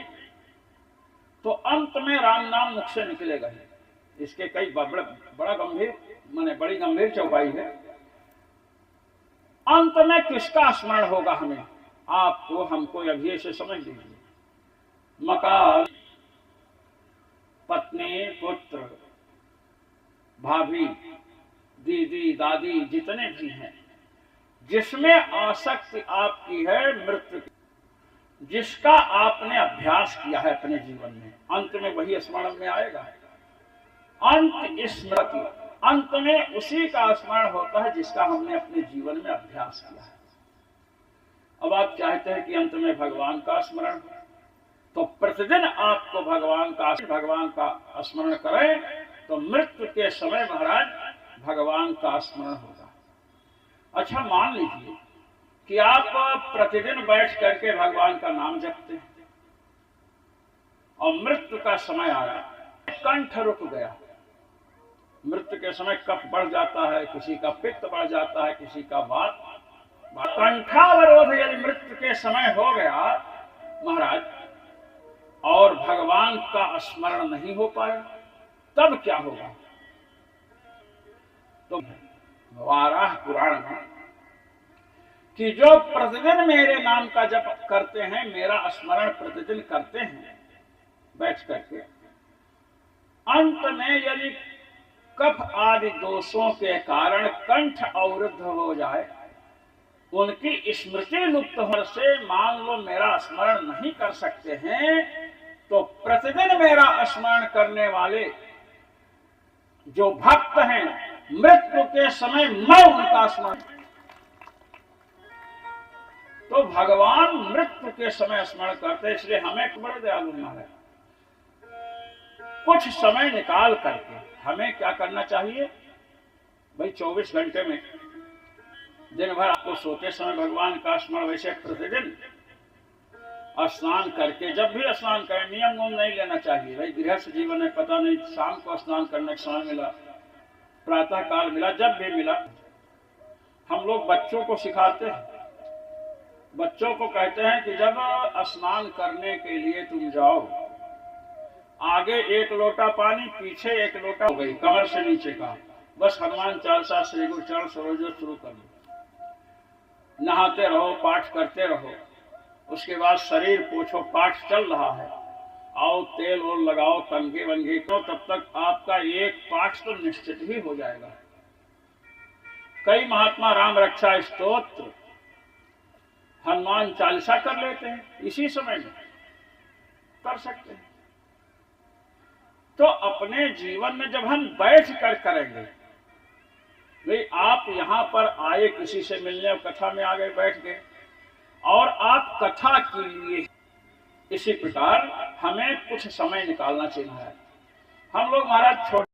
तो अंत में राम नाम मुख से निकलेगा ही। इसके कई बड़ा गंभीर माने बड़ी गंभीर चौपाई है। अंत में किसका स्मरण होगा हमें, आपको हमको अभी से समझ लीजिए। मकान, पत्नी, पुत्र, भाभी, दीदी, दादी, जितने भी हैं, जिसमें आसक्ति आपकी है मृत्यु, जिसका आपने अभ्यास किया है अपने जीवन में, अंत में वही स्मरण में आएगा। अंत स्मृति, अंत में उसी का स्मरण होता है जिसका हमने अपने जीवन में अभ्यास किया है। अब आप चाहते हैं कि अंत में भगवान का स्मरण हो, तो प्रतिदिन आपको भगवान का स्मरण करें तो मृत्यु के समय महाराज भगवान का स्मरण होगा। अच्छा, मान लीजिए कि आप प्रतिदिन बैठ करके भगवान का नाम जपते हैं और मृत्यु का समय आया, कंठ रुक गया। मृत्यु के समय कफ बढ़ जाता है, किसी का पित्त बढ़ जाता है, किसी का वात। कंठावरोध यदि मृत्यु के समय हो गया महाराज और भगवान का स्मरण नहीं हो पाया, तब क्या होगा? तो वाराह पुराण में कि जो प्रतिदिन मेरे नाम का जप करते हैं, मेरा स्मरण प्रतिदिन करते हैं बैठ करके, अंत में यदि कफ आदि दोषों के कारण कंठ अवरुद्ध हो जाए, उनकी स्मृति लुप्त होने से मान लो मेरा स्मरण नहीं कर सकते हैं, तो प्रतिदिन मेरा स्मरण करने वाले जो भक्त हैं, मृत्यु के समय मैं उनका स्मरण, तो भगवान मृत्यु के समय स्मरण करते। इसलिए हमें बड़े दयालु है, कुछ समय निकाल करके हमें क्या करना चाहिए भाई, 24 घंटे में दिन भर आपको सोते समय भगवान का स्मरण, वैसे प्रतिदिन स्नान करके, जब भी स्नान करें, नियम नहीं लेना चाहिए भाई। गृहस्थ जीवन में पता नहीं शाम को स्नान करने का समय मिला, प्रातः काल मिला, जब भी मिला। हम लोग बच्चों को सिखाते हैं, बच्चों को कहते हैं कि जब स्नान करने के लिए तुम जाओ, आगे 1 लोटा पानी, पीछे 1 लोटा हो गई, कमर से नीचे का, बस हनुमान चालीसा श्री गुरु चरण सरोज शुरू कर लो। नहाते रहो, पाठ करते रहो, उसके बाद शरीर पोछो, पाठ चल रहा है, आओ तेल और लगाओ, कंघे वंघे को, तब तक आपका एक पाठ तो निश्चित ही हो जाएगा। कई महात्मा राम रक्षा स्तोत्र, हनुमान चालीसा कर लेते हैं, इसी समय में कर सकते हैं। तो अपने जीवन में जब हम बैठ कर करेंगे, भाई आप यहां पर आए किसी से मिलने और कथा में आ गए, बैठ गए, और आप कथा के लिए, इसी प्रकार हमें कुछ समय निकालना चाहिए। हम लोग महाराज छोटे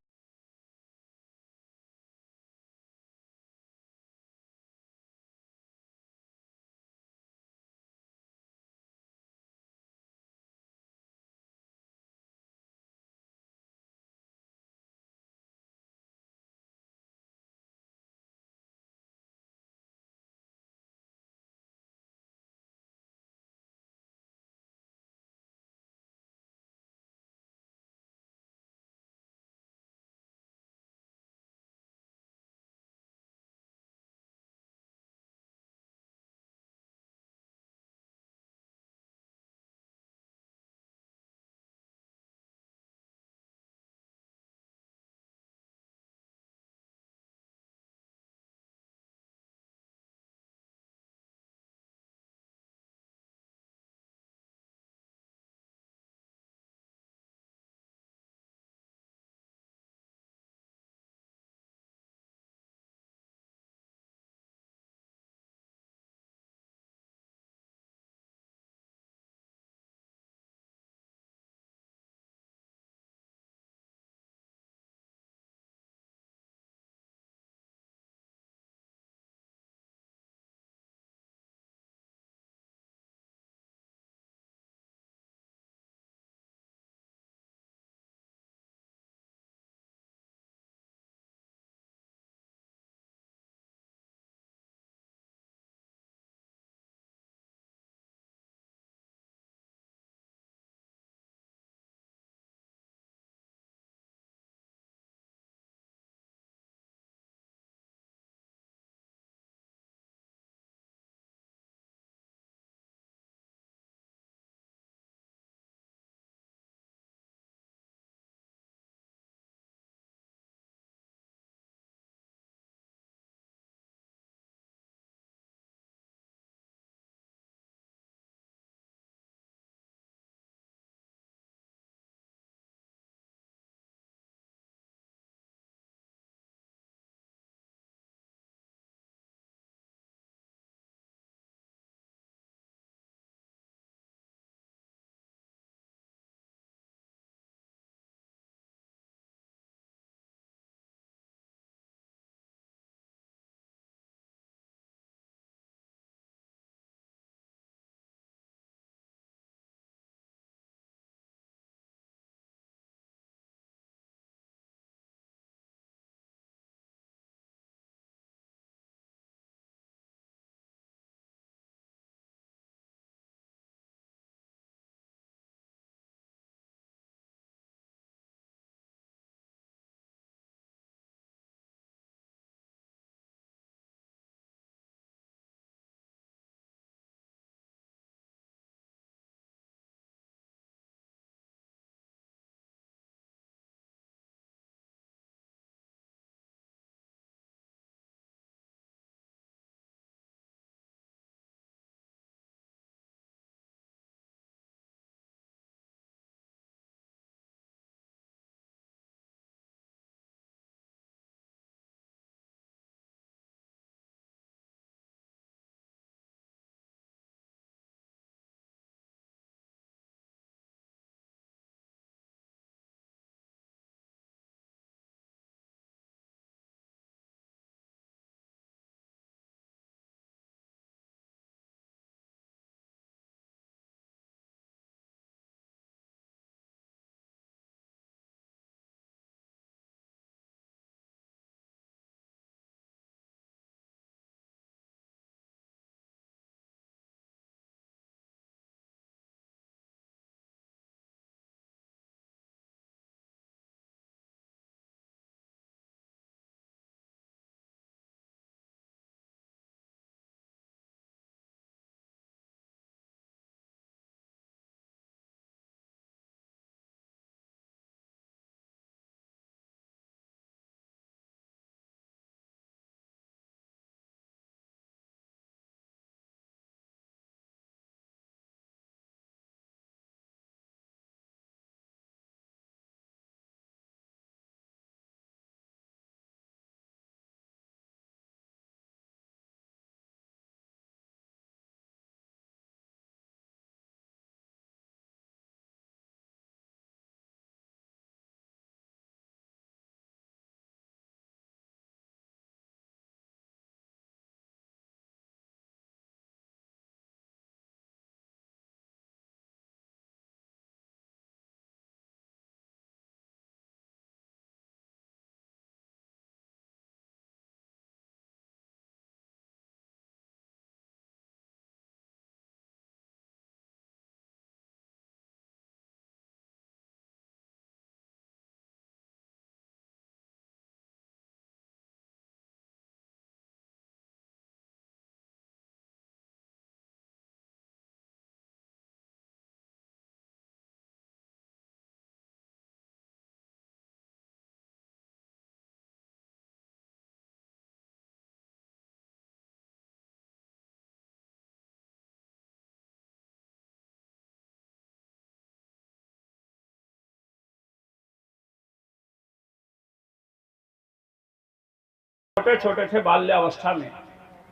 छोटे छोटे थे बाल्यावस्था में,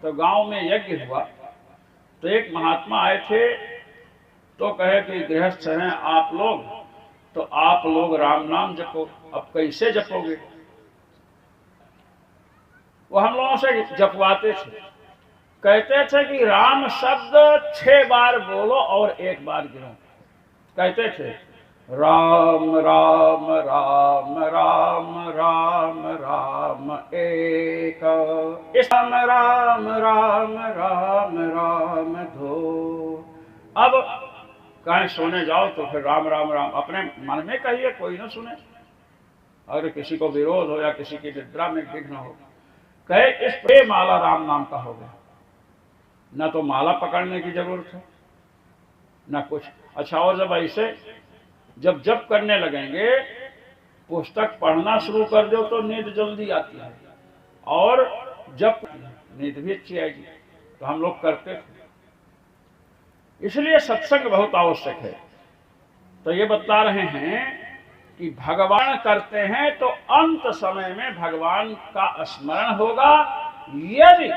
तो गांव में यज्ञ हुआ, तो एक महात्मा आए थे, तो कहे कि गृहस्थ हैं आप लोग, तो आप लोग राम नाम जपो। अब कैसे जपोगे? वो हम लोगों से जपवाते थे, कहते थे कि राम शब्द 6 बार बोलो और 1 बार गिनो। कहते थे राम राम राम राम राम राम एक, राम राम राम राम राम दो। अब कहीं सोने जाओ तो फिर राम राम राम अपने मन में कहिए, कोई ना सुने। अगर किसी को विरोध हो या किसी की निद्रा में विघ्न हो, कहे इस पे माला राम नाम का हो गया, न तो माला पकड़ने की जरूरत है न कुछ। अच्छा, और जब ऐसे जब जप करने लगेंगे, पुस्तक पढ़ना शुरू कर दो तो नींद जल्दी आती है, और जब नींद भी अच्छी आएगी। तो हम लोग करते थे, इसलिए सत्संग बहुत आवश्यक है। तो ये बता रहे हैं कि भगवान करते हैं तो अंत समय में भगवान का स्मरण होगा। यदि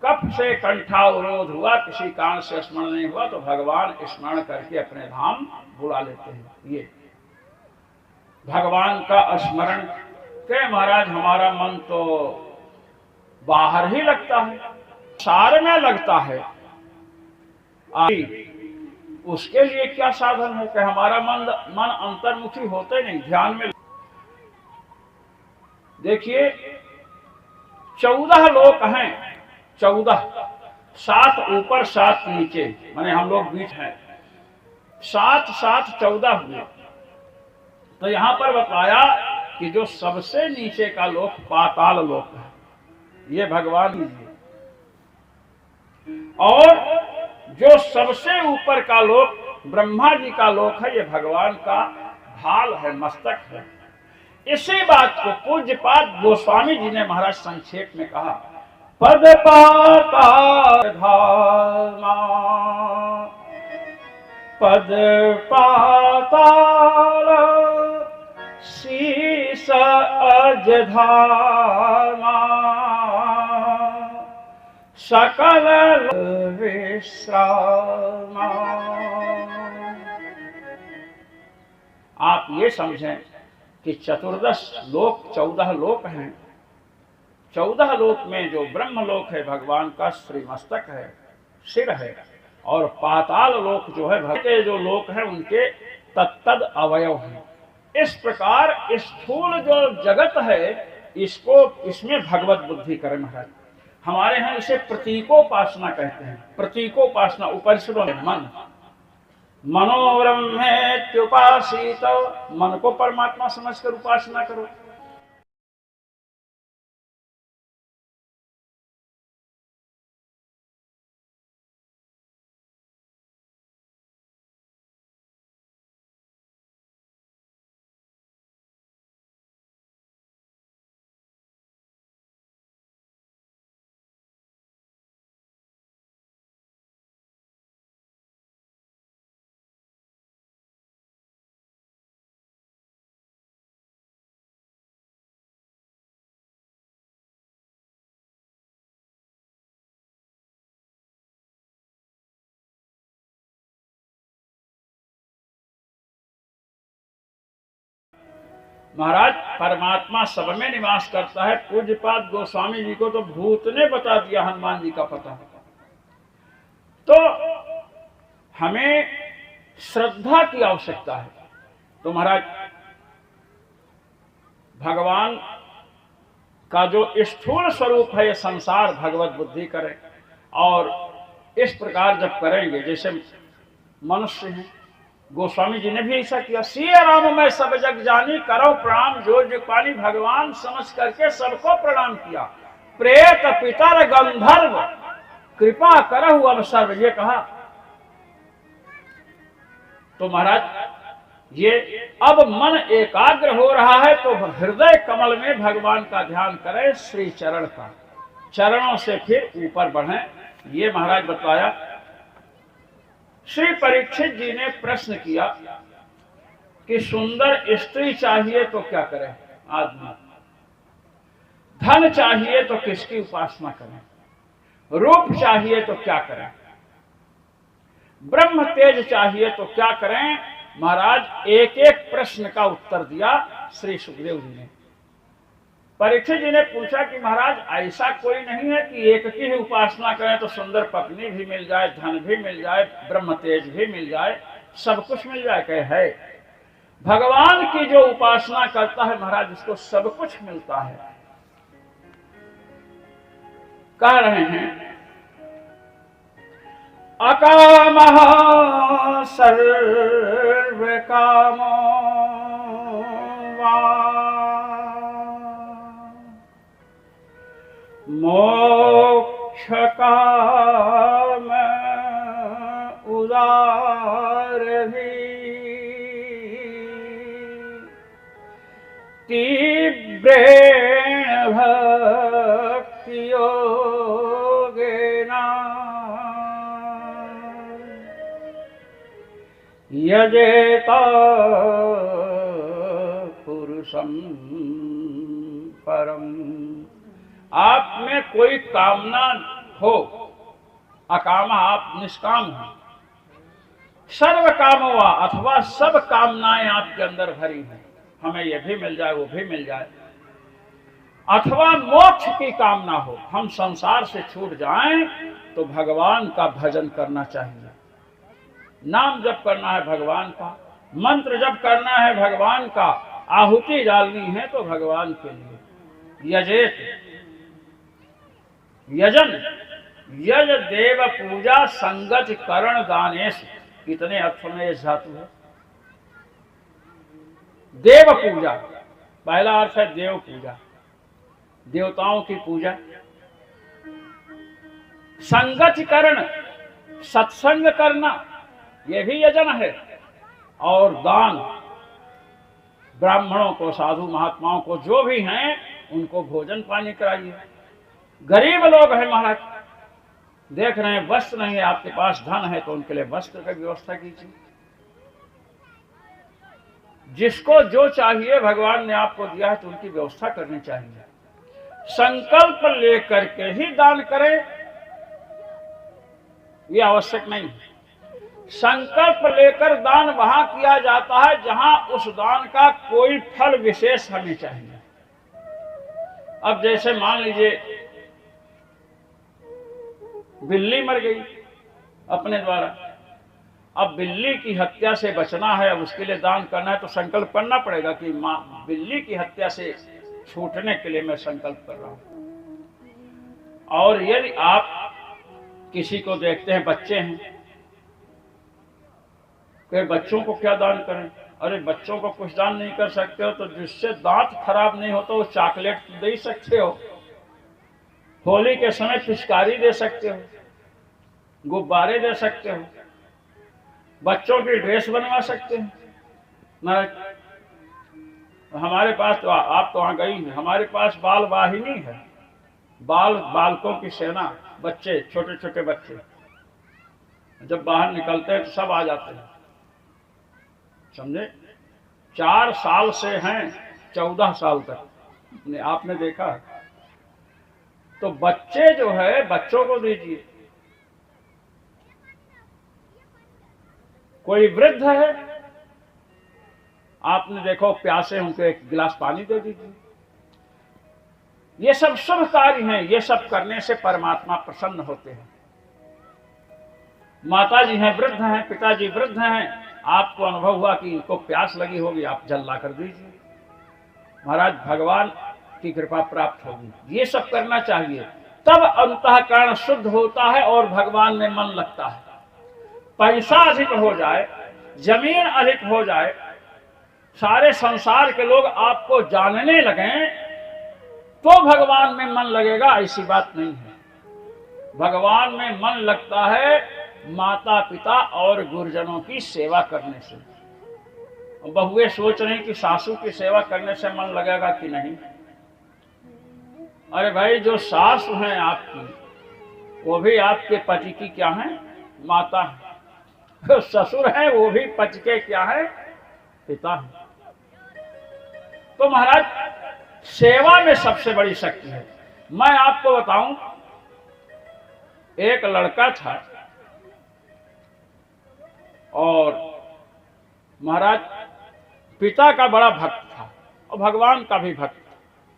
कफ से कंठावरोध हुआ, किसी कारण से स्मरण नहीं हुआ, तो भगवान स्मरण करके अपने धाम बुला लेते हैं। ये भगवान का स्मरण के महाराज हमारा मन तो बाहर ही लगता है, सार में लगता है। उसके लिए क्या साधन है कि हमारा मन अंतर्मुखी होते नहीं, ध्यान में। देखिए 14 लोक हैं, 14, 7 ऊपर 7 नीचे, माने हम लोग बीच हैं, 7 7 14 हुए। तो यहां पर बताया कि जो सबसे नीचे का लोक पाताल लोक है, ये भगवान ही, और जो सबसे ऊपर का लोक ब्रह्मा जी का लोक है, ये भगवान का भाल है, मस्तक है। इसी बात को पूज्यपाद गोस्वामी जी ने महाराज संक्षेप में कहा, पद पाताल धामा, पद पाताल शीस अज धामा, सकल विश्रामा। आप ये समझें कि 14 लोक हैं। 14 लोक में जो ब्रह्म लोक है भगवान का श्रीमस्तक है, सिर है, और पाताल लोक जो है भगवान के जो लोक है उनके तत्तद अवयव हैं। इस प्रकार स्थूल जो जगत है, इसमें भगवत बुद्धि करें महाराज। हमारे यहाँ इसे प्रतीकोपासना कहते हैं। प्रतीकोपासना उपनिषदों में मन, मनोब्रह्मेत्युपासित, मन को परमात्मा समझकर उपासना करो। महाराज परमात्मा सब में निवास करता है। पूज्यपाद गोस्वामी जी को तो भूत ने बता दिया हनुमान जी का पता। तो हमें श्रद्धा की आवश्यकता है। तो महाराज भगवान का जो स्थूल स्वरूप है ये संसार भगवत बुद्धि करे, और इस प्रकार जब करेंगे, जैसे मनुष्य हैं, गोस्वामी जी ने भी ऐसा किया। सिया राम मैं सब जग जानी, करो प्रणाम जो जग पानी। भगवान समझ करके सबको प्रणाम किया। प्रेत पितर गंधर्व कृपा करहु अब सर्व, ये कहा। तो महाराज ये अब मन एकाग्र हो रहा है, तो हृदय कमल में भगवान का ध्यान करें, श्री चरण का, चरणों से फिर ऊपर बढ़ें। ये महाराज बताया। श्री परीक्षित जी ने प्रश्न किया कि सुंदर स्त्री चाहिए तो क्या करें? आदमी धन चाहिए तो किसकी उपासना करें, रूप चाहिए तो क्या करें, ब्रह्म तेज चाहिए तो क्या करें। महाराज एक एक प्रश्न का उत्तर दिया श्री सुखदेव जी ने। परीक्षित जी ने पूछा कि महाराज ऐसा कोई नहीं है कि एक की ही उपासना करें तो सुंदर पत्नी भी मिल जाए, धन भी मिल जाए, ब्रह्म तेज भी मिल जाए, सब कुछ मिल जाए। कहे है, भगवान की जो उपासना करता है महाराज उसको सब कुछ मिलता है। कह रहे हैं अकामः सर्वकामो वा मोक्षकाम उदारभी तीव्रेण भक्तियोगेन यजेत पुरुषं परम। आप में कोई कामना हो, अकाम आप निष्काम हो, सर्व कामवा अथवा सब कामनाएं आपके अंदर भरी हैं, हमें यह भी मिल जाए वो भी मिल जाए, अथवा मोक्ष की कामना हो, हम संसार से छूट जाएं, तो भगवान का भजन करना चाहिए, नाम जप करना है भगवान का, मंत्र जप करना है भगवान का, आहुति डालनी है तो भगवान के लिए। यजेत यजन यज देव पूजा संगत करण दानेश, कितने अर्थों में ये धातु है। देव पूजा पहला अर्थ है देव पूजा, देवताओं की पूजा। संगत करण सत्संग करना यह भी यजन है। और दान, ब्राह्मणों को, साधु महात्माओं को जो भी हैं उनको भोजन पानी कराइए। गरीब लोग हैं महाराज, देख रहे हैं वस्त्र नहीं है, आपके पास धन है तो उनके लिए वस्त्र की व्यवस्था कीजिए। जिसको जो चाहिए भगवान ने आपको दिया है तो उनकी व्यवस्था करनी चाहिए। संकल्प लेकर के ही दान करें ये आवश्यक नहीं है। संकल्प लेकर दान वहां किया जाता है जहां उस दान का कोई फल विशेष हमें चाहिए। अब जैसे मान लीजिए बिल्ली मर गई अपने द्वारा, अब बिल्ली की हत्या से बचना है, अब उसके लिए दान करना है तो संकल्प करना पड़ेगा कि मां बिल्ली की हत्या से छूटने के लिए मैं संकल्प कर रहा हूं। और यदि आप किसी को देखते हैं बच्चे हैं, कि बच्चों को क्या दान करें, अरे बच्चों को कुछ दान नहीं कर सकते हो तो जिससे दांत खराब नहीं होता वो चॉकलेट दे ही सकते हो, होली के समय पिचकारी दे सकते हो, गुब्बारे दे सकते हो, बच्चों की ड्रेस बनवा सकते हैं। हमारे पास तो आप तो वहां गई हैं, हमारे पास बाल वाहिनी है, बालकों की सेना, बच्चे छोटे छोटे बच्चे जब बाहर निकलते हैं तो सब आ जाते हैं, समझे। 4 साल से हैं 14 साल तक, आपने देखा है। तो बच्चे जो है बच्चों को दीजिए। कोई वृद्ध है, आपने देखो प्यासे उनको एक गिलास पानी दे दीजिए। ये सब शुभ कार्य हैं, ये सब करने से परमात्मा प्रसन्न होते हैं। माता जी हैं वृद्ध हैं, पिताजी वृद्ध हैं, आपको अनुभव हुआ कि इनको प्यास लगी होगी, आप जल ला कर दीजिए, महाराज भगवान की कृपा प्राप्त होगी। ये सब करना चाहिए, तब अंतःकरण शुद्ध होता है और भगवान में मन लगता है। पैसा अधिक हो जाए, जमीन अधिक हो जाए, सारे संसार के लोग आपको जानने लगें तो भगवान में मन लगेगा, ऐसी बात नहीं है। भगवान में मन लगता है माता पिता और गुरुजनों की सेवा करने से। बहुएं सोच रही कि सासू की सेवा करने से मन लगेगा कि नहीं। अरे भाई, जो सासू हैं आपकी वो भी आपके पति की क्या है, माता है। ससुर हैं वो भी पति के क्या है, पिता है। तो महाराज सेवा में सबसे बड़ी शक्ति है। मैं आपको बताऊं, एक लड़का था और महाराज पिता का बड़ा भक्त था और भगवान का भी भक्त,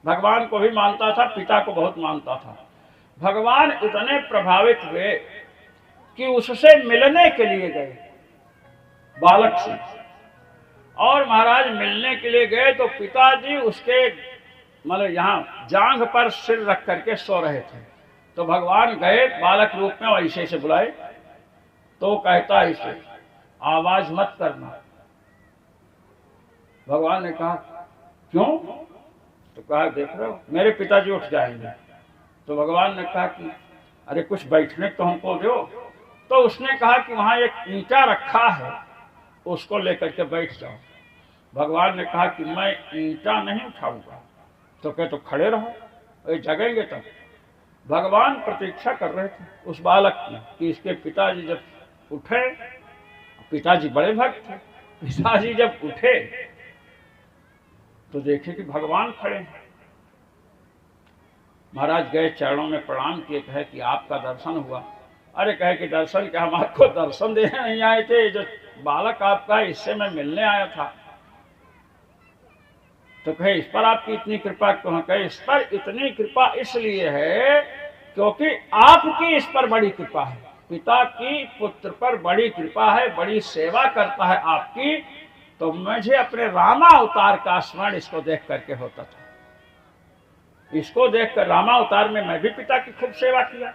भगवान को भी मानता था, पिता को बहुत मानता था। भगवान इतने प्रभावित हुए कि उससे मिलने के लिए गए, बालक से। और महाराज मिलने के लिए गए तो पिताजी उसके मतलब यहाँ जांघ पर सिर रख करके सो रहे थे। तो भगवान गए बालक रूप में और ऐसे से बुलाए तो कहता इसे, आवाज मत करना। भगवान ने कहा क्यों? तो कहा देख रहे हो मेरे पिताजी उठ जाएंगे। तो भगवान ने कहा कि अरे कुछ बैठने तो हमको दो। तो उसने कहा कि वहां एक ईंटा रखा है, उसको लेकर के बैठ जाओ। भगवान ने कहा कि मैं ईंटा नहीं उठाऊंगा। तो कहे तो खड़े रहो, जगेंगे तब। भगवान प्रतीक्षा कर रहे थे उस बालक की कि इसके पिताजी जब उठे, पिताजी बड़े भक्त थे, पिताजी जब उठे तो देखे कि भगवान खड़े हैं। महाराज गए, चरणों में प्रणाम किए, कहे कि आपका दर्शन हुआ। अरे कहे कि दर्शन क्या, हम आपको दर्शन देने नहीं आए थे, जो बालक आपका इससे मैं मिलने आया था। तो कहे इस पर आपकी इतनी कृपा क्यों? कहे इस पर इतनी कृपा इसलिए है क्योंकि आपकी इस पर बड़ी कृपा है, पिता की पुत्र पर बड़ी कृपा है, बड़ी सेवा करता है आपकी। तो मुझे अपने रामा अवतार का स्मरण इसको देख करके होता था। इसको देखकर रामा अवतार में मैं भी पिता की खूब सेवा किया,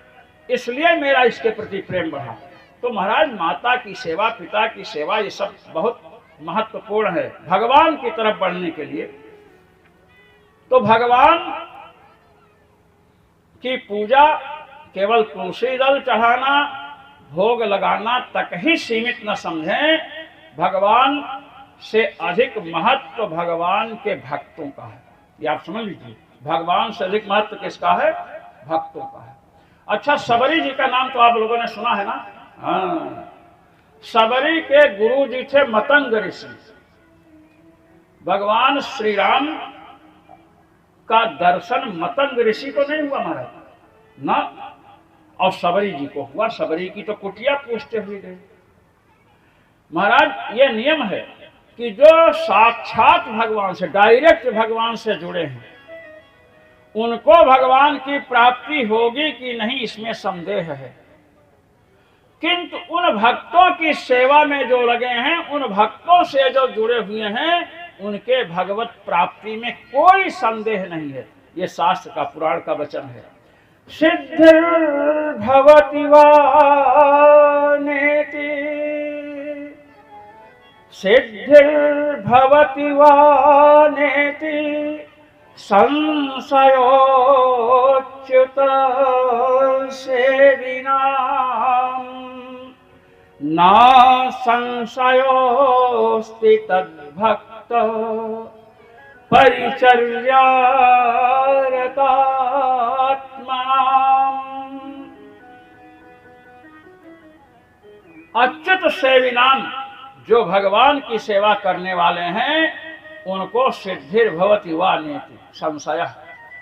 इसलिए मेरा इसके प्रति प्रेम बढ़ा। तो महाराज माता की सेवा, पिता की सेवा, ये सब बहुत महत्वपूर्ण है भगवान की तरफ बढ़ने के लिए। तो भगवान की पूजा केवल तुलसी दल चढ़ाना, भोग लगाना तक ही सीमित न समझें। भगवान से अधिक महत्व भगवान के भक्तों का है, ये आप समझ लीजिए। भगवान से अधिक महत्व किसका है? भक्तों का है। अच्छा, सबरी जी का नाम तो आप लोगों ने सुना है ना? हाँ, सबरी के गुरु जी थे मतंग ऋषि। भगवान श्री राम का दर्शन मतंग ऋषि को नहीं हुआ महाराज ना, और सबरी जी को हुआ। सबरी की तो कुटिया पूछते हुए गए। महाराज ये नियम है कि जो साक्षात भगवान से, डायरेक्ट भगवान से जुड़े हैं, उनको भगवान की प्राप्ति होगी कि नहीं इसमें संदेह है। किंतु उन भक्तों की सेवा में जो लगे हैं, उन भक्तों से जो जुड़े हुए हैं, उनके भगवत प्राप्ति में कोई संदेह नहीं है। ये शास्त्र का, पुराण का वचन है। सिद्धिर्भवति वा नेति, सिद्धिर्भवति वा नेति, संशयोच्युत सेविनाम् न संशयोस्ति तद्भक्त परिचर्यारतात्मनाम्। अच्युत सेविनाम, जो भगवान की सेवा करने वाले हैं, उनको सिद्धिर्भवति वा नेति, संशय,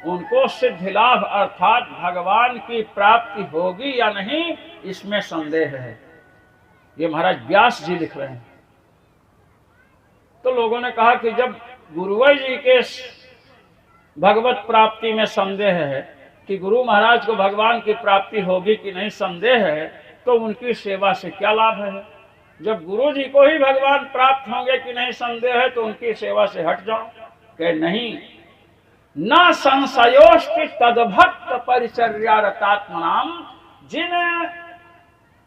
उनको सिद्धि लाभ अर्थात भगवान की प्राप्ति होगी या नहीं इसमें संदेह है। ये महाराज व्यास जी लिख रहे हैं। तो लोगों ने कहा कि जब गुरुवर जी के भगवत प्राप्ति में संदेह है कि गुरु महाराज को भगवान की प्राप्ति होगी कि नहीं संदेह है, तो उनकी सेवा से क्या लाभ है? जब गुरु जी को ही भगवान प्राप्त होंगे कि नहीं संदेह है, तो उनकी सेवा से हट जाओ। कहे नहीं, न संशयोस्ति तद्भक्त परिचर्यारतात्मनाम। जिन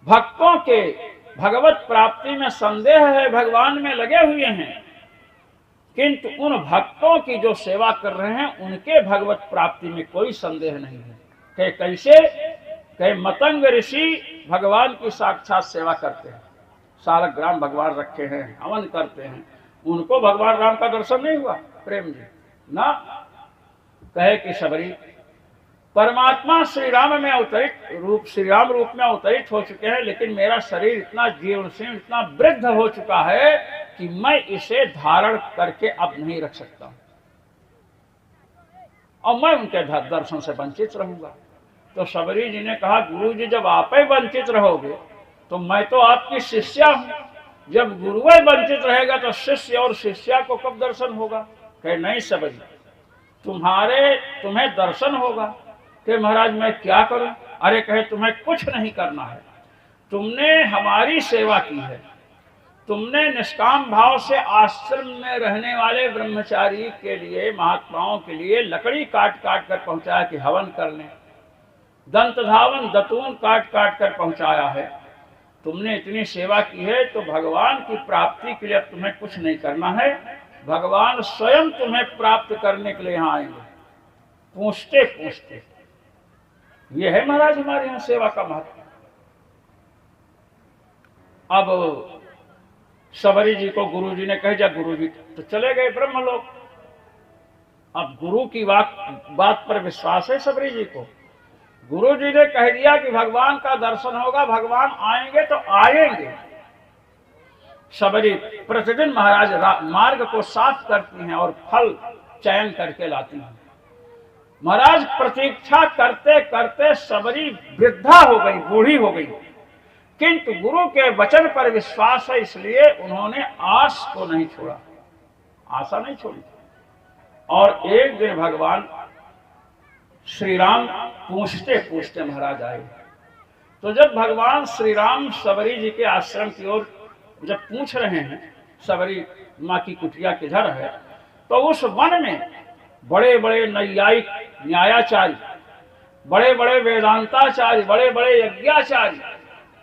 भक्तों के भगवत प्राप्ति में संदेह है, भगवान में लगे हुए हैं, किंतु उन भक्तों की जो सेवा कर रहे हैं, उनके भगवत प्राप्ति में कोई संदेह नहीं है। कहे कैसे? कहे मतंग ऋषि भगवान की साक्षात सेवा करते हैं, सालग्राम भगवान रखे हैं, हवन करते हैं, उनको भगवान राम का दर्शन नहीं हुआ? प्रेम जी ना। कहे कि सबरी, परमात्मा श्री राम में अवतरित रूप, श्री राम रूप में अवतरित हो चुके हैं, लेकिन मेरा शरीर इतना जीर्णशीर्ण, इतना वृद्ध हो चुका है कि मैं इसे धारण करके अब नहीं रख सकता। और मैं उनके दर्शन से वंचित रहूंगा। तो सबरी जी ने कहा, गुरु जी जब आप ही वंचित रहोगे तो मैं तो आपकी शिष्या हूं, जब गुरु ही वंचित रहेगा तो शिष्य और शिष्या को कब दर्शन होगा? कहे नहीं सबरी, तुम्हें दर्शन होगा। कि महाराज मैं क्या करूं? अरे कहे तुम्हें कुछ नहीं करना है, तुमने हमारी सेवा की है, तुमने निष्काम भाव से आश्रम में रहने वाले ब्रह्मचारी के लिए, महात्माओं के लिए लकड़ी काट काट कर पहुंचाया कि हवन कर लें, दंत धावन दतून काट काट कर पहुंचाया है, तुमने इतनी सेवा की है, तो भगवान की प्राप्ति के लिए अब तुम्हें कुछ नहीं करना है, भगवान स्वयं तुम्हें प्राप्त करने के लिए यहाँ आएंगे, पूछते पूछते। ये है महाराज हमारे यहाँ सेवा का महत्व। अब सबरी जी को गुरु जी ने कह जा, गुरु जी तो चले गए ब्रह्मलोक। अब गुरु की बात पर विश्वास है सबरी जी को। गुरु जी ने कह दिया कि भगवान का दर्शन होगा, भगवान आएंगे तो आएंगे। सबरी प्रतिदिन महाराज मार्ग को साफ करती हैं और फल चयन करके लाती हैं। महाराज प्रतीक्षा करते करते सबरी वृद्धा हो गई, बूढ़ी हो गई, किंतु गुरु के वचन पर विश्वास है, इसलिए उन्होंने आस को नहीं छोड़ा, आशा नहीं छोड़ी। और एक दिन भगवान श्री राम पूछते पूछते महाराज आए। तो जब भगवान श्री राम सबरी जी के आश्रम की ओर जब पूछ रहे हैं, सबरी माँ की कुटिया किधर है, तो उस वन में बड़े बड़े नैयायिक न्यायाचार्य, बड़े बड़े वेदांताचार्य, बड़े बड़े यज्ञाचार्य,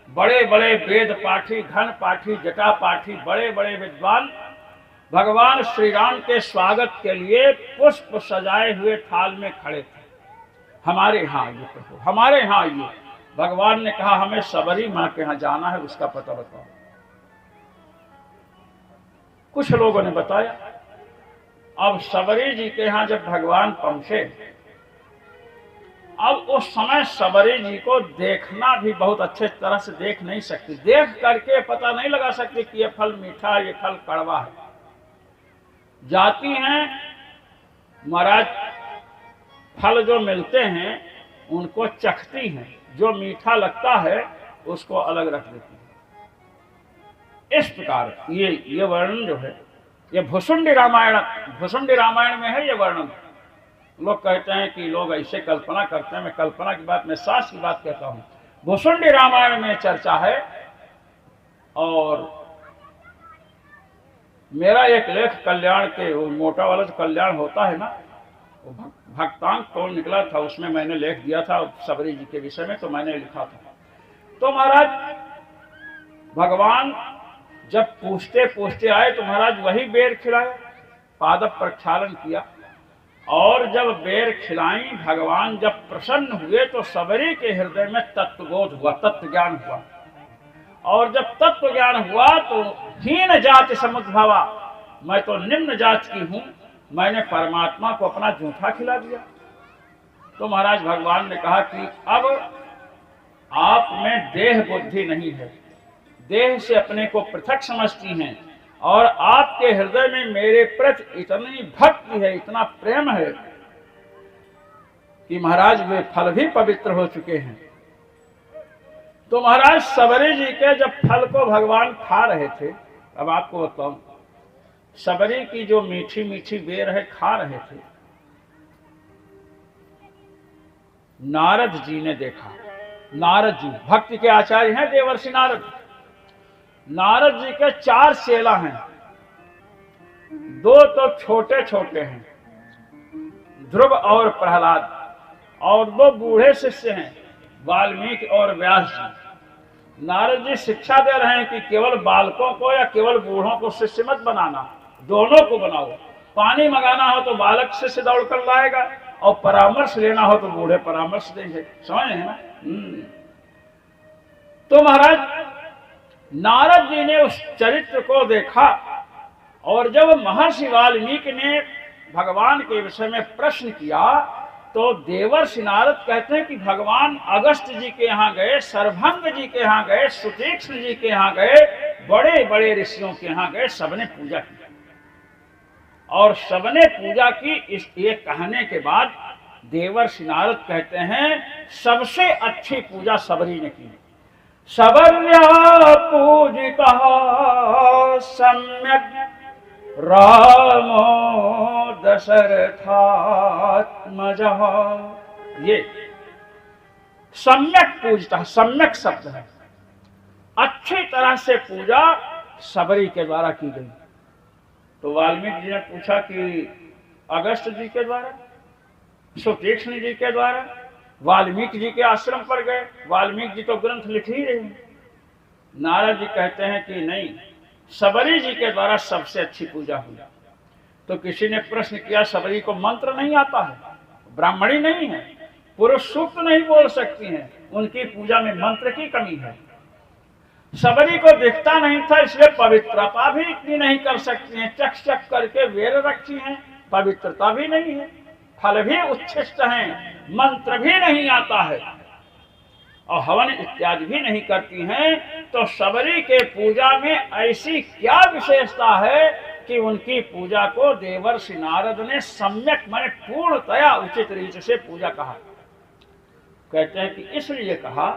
बड़े बड़े वेद पाठी, घन पाठी, जटा पाठी, बड़े बड़े विद्वान भगवान श्री राम के स्वागत के लिए पुष्प सजाए हुए थाल में खड़े थे। हमारे यहाँ आइए प्रभु, हमारे यहाँ आइए। भगवान ने कहा हमें सबरी माँ के यहाँ जाना है, उसका पता बताओ। कुछ लोगों ने बताया। अब सबरी जी के यहाँ जब भगवान पहुंचे, अब उस समय सबरी जी को देखना भी बहुत अच्छे तरह से देख नहीं सकती, देख करके पता नहीं लगा सकती कि ये फल मीठा है, ये फल कड़वा है। जाती हैं महाराज, फल जो मिलते हैं उनको चखती हैं, जो मीठा लगता है उसको अलग रख देती हैं। इस प्रकार ये वर्णन जो है, ये भुसुंडी रामायण में है ये वर्णन। लोग कहते हैं कि लोग ऐसे कल्पना करते हैं, मैं कल्पना की बात, मैं सास की बात कहता हूँ। भुसुंडी रामायण में चर्चा है। और मेरा एक लेख कल्याण के, वो मोटा वाला जो कल्याण होता है ना, वो भक्तांग कौन निकला था, उसमें मैंने लेख दिया था सबरी जी के विषय में, तो मैंने लिखा था। तो महाराज भगवान जब पूछते पूछते आए तो महाराज वही बेर खिलाए, पादप प्रक्षालन किया। और जब बेर खिलाई, भगवान जब प्रसन्न हुए तो सबरी के हृदय में तत्वबोध हुआ, तत्व ज्ञान हुआ। और जब तत्व ज्ञान हुआ तो हीन जाति समुद्भवा, मैं तो निम्न जात की हूं, मैंने परमात्मा को अपना जूठा खिला दिया। तो महाराज भगवान ने कहा कि अब आप में देह बुद्धि नहीं है, देह से अपने को पृथक समझती हैं, और आपके हृदय में मेरे प्रति इतनी भक्ति है, इतना प्रेम है कि महाराज वे फल भी पवित्र हो चुके हैं। तो महाराज सबरी जी के जब फल को भगवान खा रहे थे, अब आपको बताऊं, सबरी की जो मीठी मीठी बेर है खा रहे थे, नारद जी ने देखा। नारद जी भक्ति के आचार्य हैं, देवर्षि नारद। नारद जी के 4 चेला हैं, 2 तो छोटे छोटे हैं, ध्रुव और प्रहलाद, और 2 बूढ़े शिष्य हैं, वाल्मीकि और व्यास जी। नारद जी शिक्षा दे रहे हैं कि केवल बालकों को या केवल बूढ़ों को शिष्य मत बनाना, दोनों को बनाओ। पानी मंगाना हो तो बालक शिष्य दौड़ कर लाएगा, और परामर्श लेना हो तो बूढ़े परामर्श देंगे। समझ रहे हैं ना? तो महाराज नारद जी ने उस चरित्र को देखा, और जब महर्षि वाल्मीकि ने भगवान के विषय में प्रश्न किया तो देवर्षि नारद कहते हैं कि भगवान अगस्त्य जी के यहाँ गए, सर्वभंग जी के यहाँ गए, सुतीक्ष्ण जी के यहाँ गए, बड़े बड़े ऋषियों के यहाँ गए, सबने पूजा की। और सबने पूजा की। इस ये कहने के बाद देवर्षि नारद कहते हैं सबसे अच्छी पूजा सबरी ने की। सबर्या पूजिता सम्यक रामो दशरथात्मजः। ये सम्यक पूजता, सम्यक शब्द है, अच्छी तरह से पूजा सबरी के द्वारा की गई। तो वाल्मीकि जी ने पूछा कि अगस्त जी के द्वारा, सुतीक्ष्ण जी के द्वारा, वाल्मीकि जी के आश्रम पर गए, वाल्मीकि जी तो ग्रंथ लिख ही रहे हैं। नारद जी कहते हैं कि नहीं, सबरी जी के द्वारा सबसे अच्छी पूजा हुई। तो किसी ने प्रश्न किया सबरी को मंत्र नहीं आता है, ब्राह्मणी नहीं है, पुरुष सूक्त नहीं बोल सकती हैं, उनकी पूजा में मंत्र की कमी है। सबरी को दिखता नहीं था इसलिए पवित्रता भी इतनी नहीं कर सकती हैं, चक चक करके वेर रखी हैं, पवित्रता भी नहीं है, फल भी उच्छिष्ट हैं, मंत्र भी नहीं आता है और हवन इत्यादि भी नहीं करती हैं। तो सबरी के पूजा में ऐसी क्या विशेषता है कि उनकी पूजा को देवर्षि नारद ने सम्यक माने पूर्णतया उचित रीति से पूजा कहा। कहते हैं कि इसलिए कहा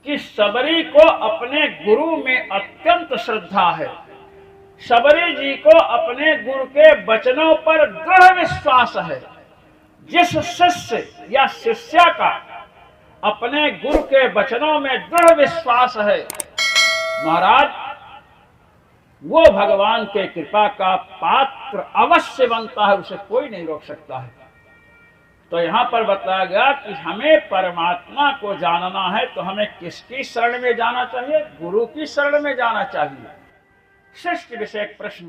कि सबरी को अपने गुरु में अत्यंत श्रद्धा है, सबरी जी को अपने गुरु के वचनों पर दृढ़ विश्वास है। जिस शिष्य या शिष्या का अपने गुरु के वचनों में दृढ़ विश्वास है, महाराज वो भगवान के कृपा का पात्र अवश्य बनता है, उसे कोई नहीं रोक सकता है। तो यहाँ पर बताया गया कि हमें परमात्मा को जानना है तो हमें किसकी शरण में जाना चाहिए? गुरु की शरण में जाना चाहिए। शिष्ट विषयक प्रश्न।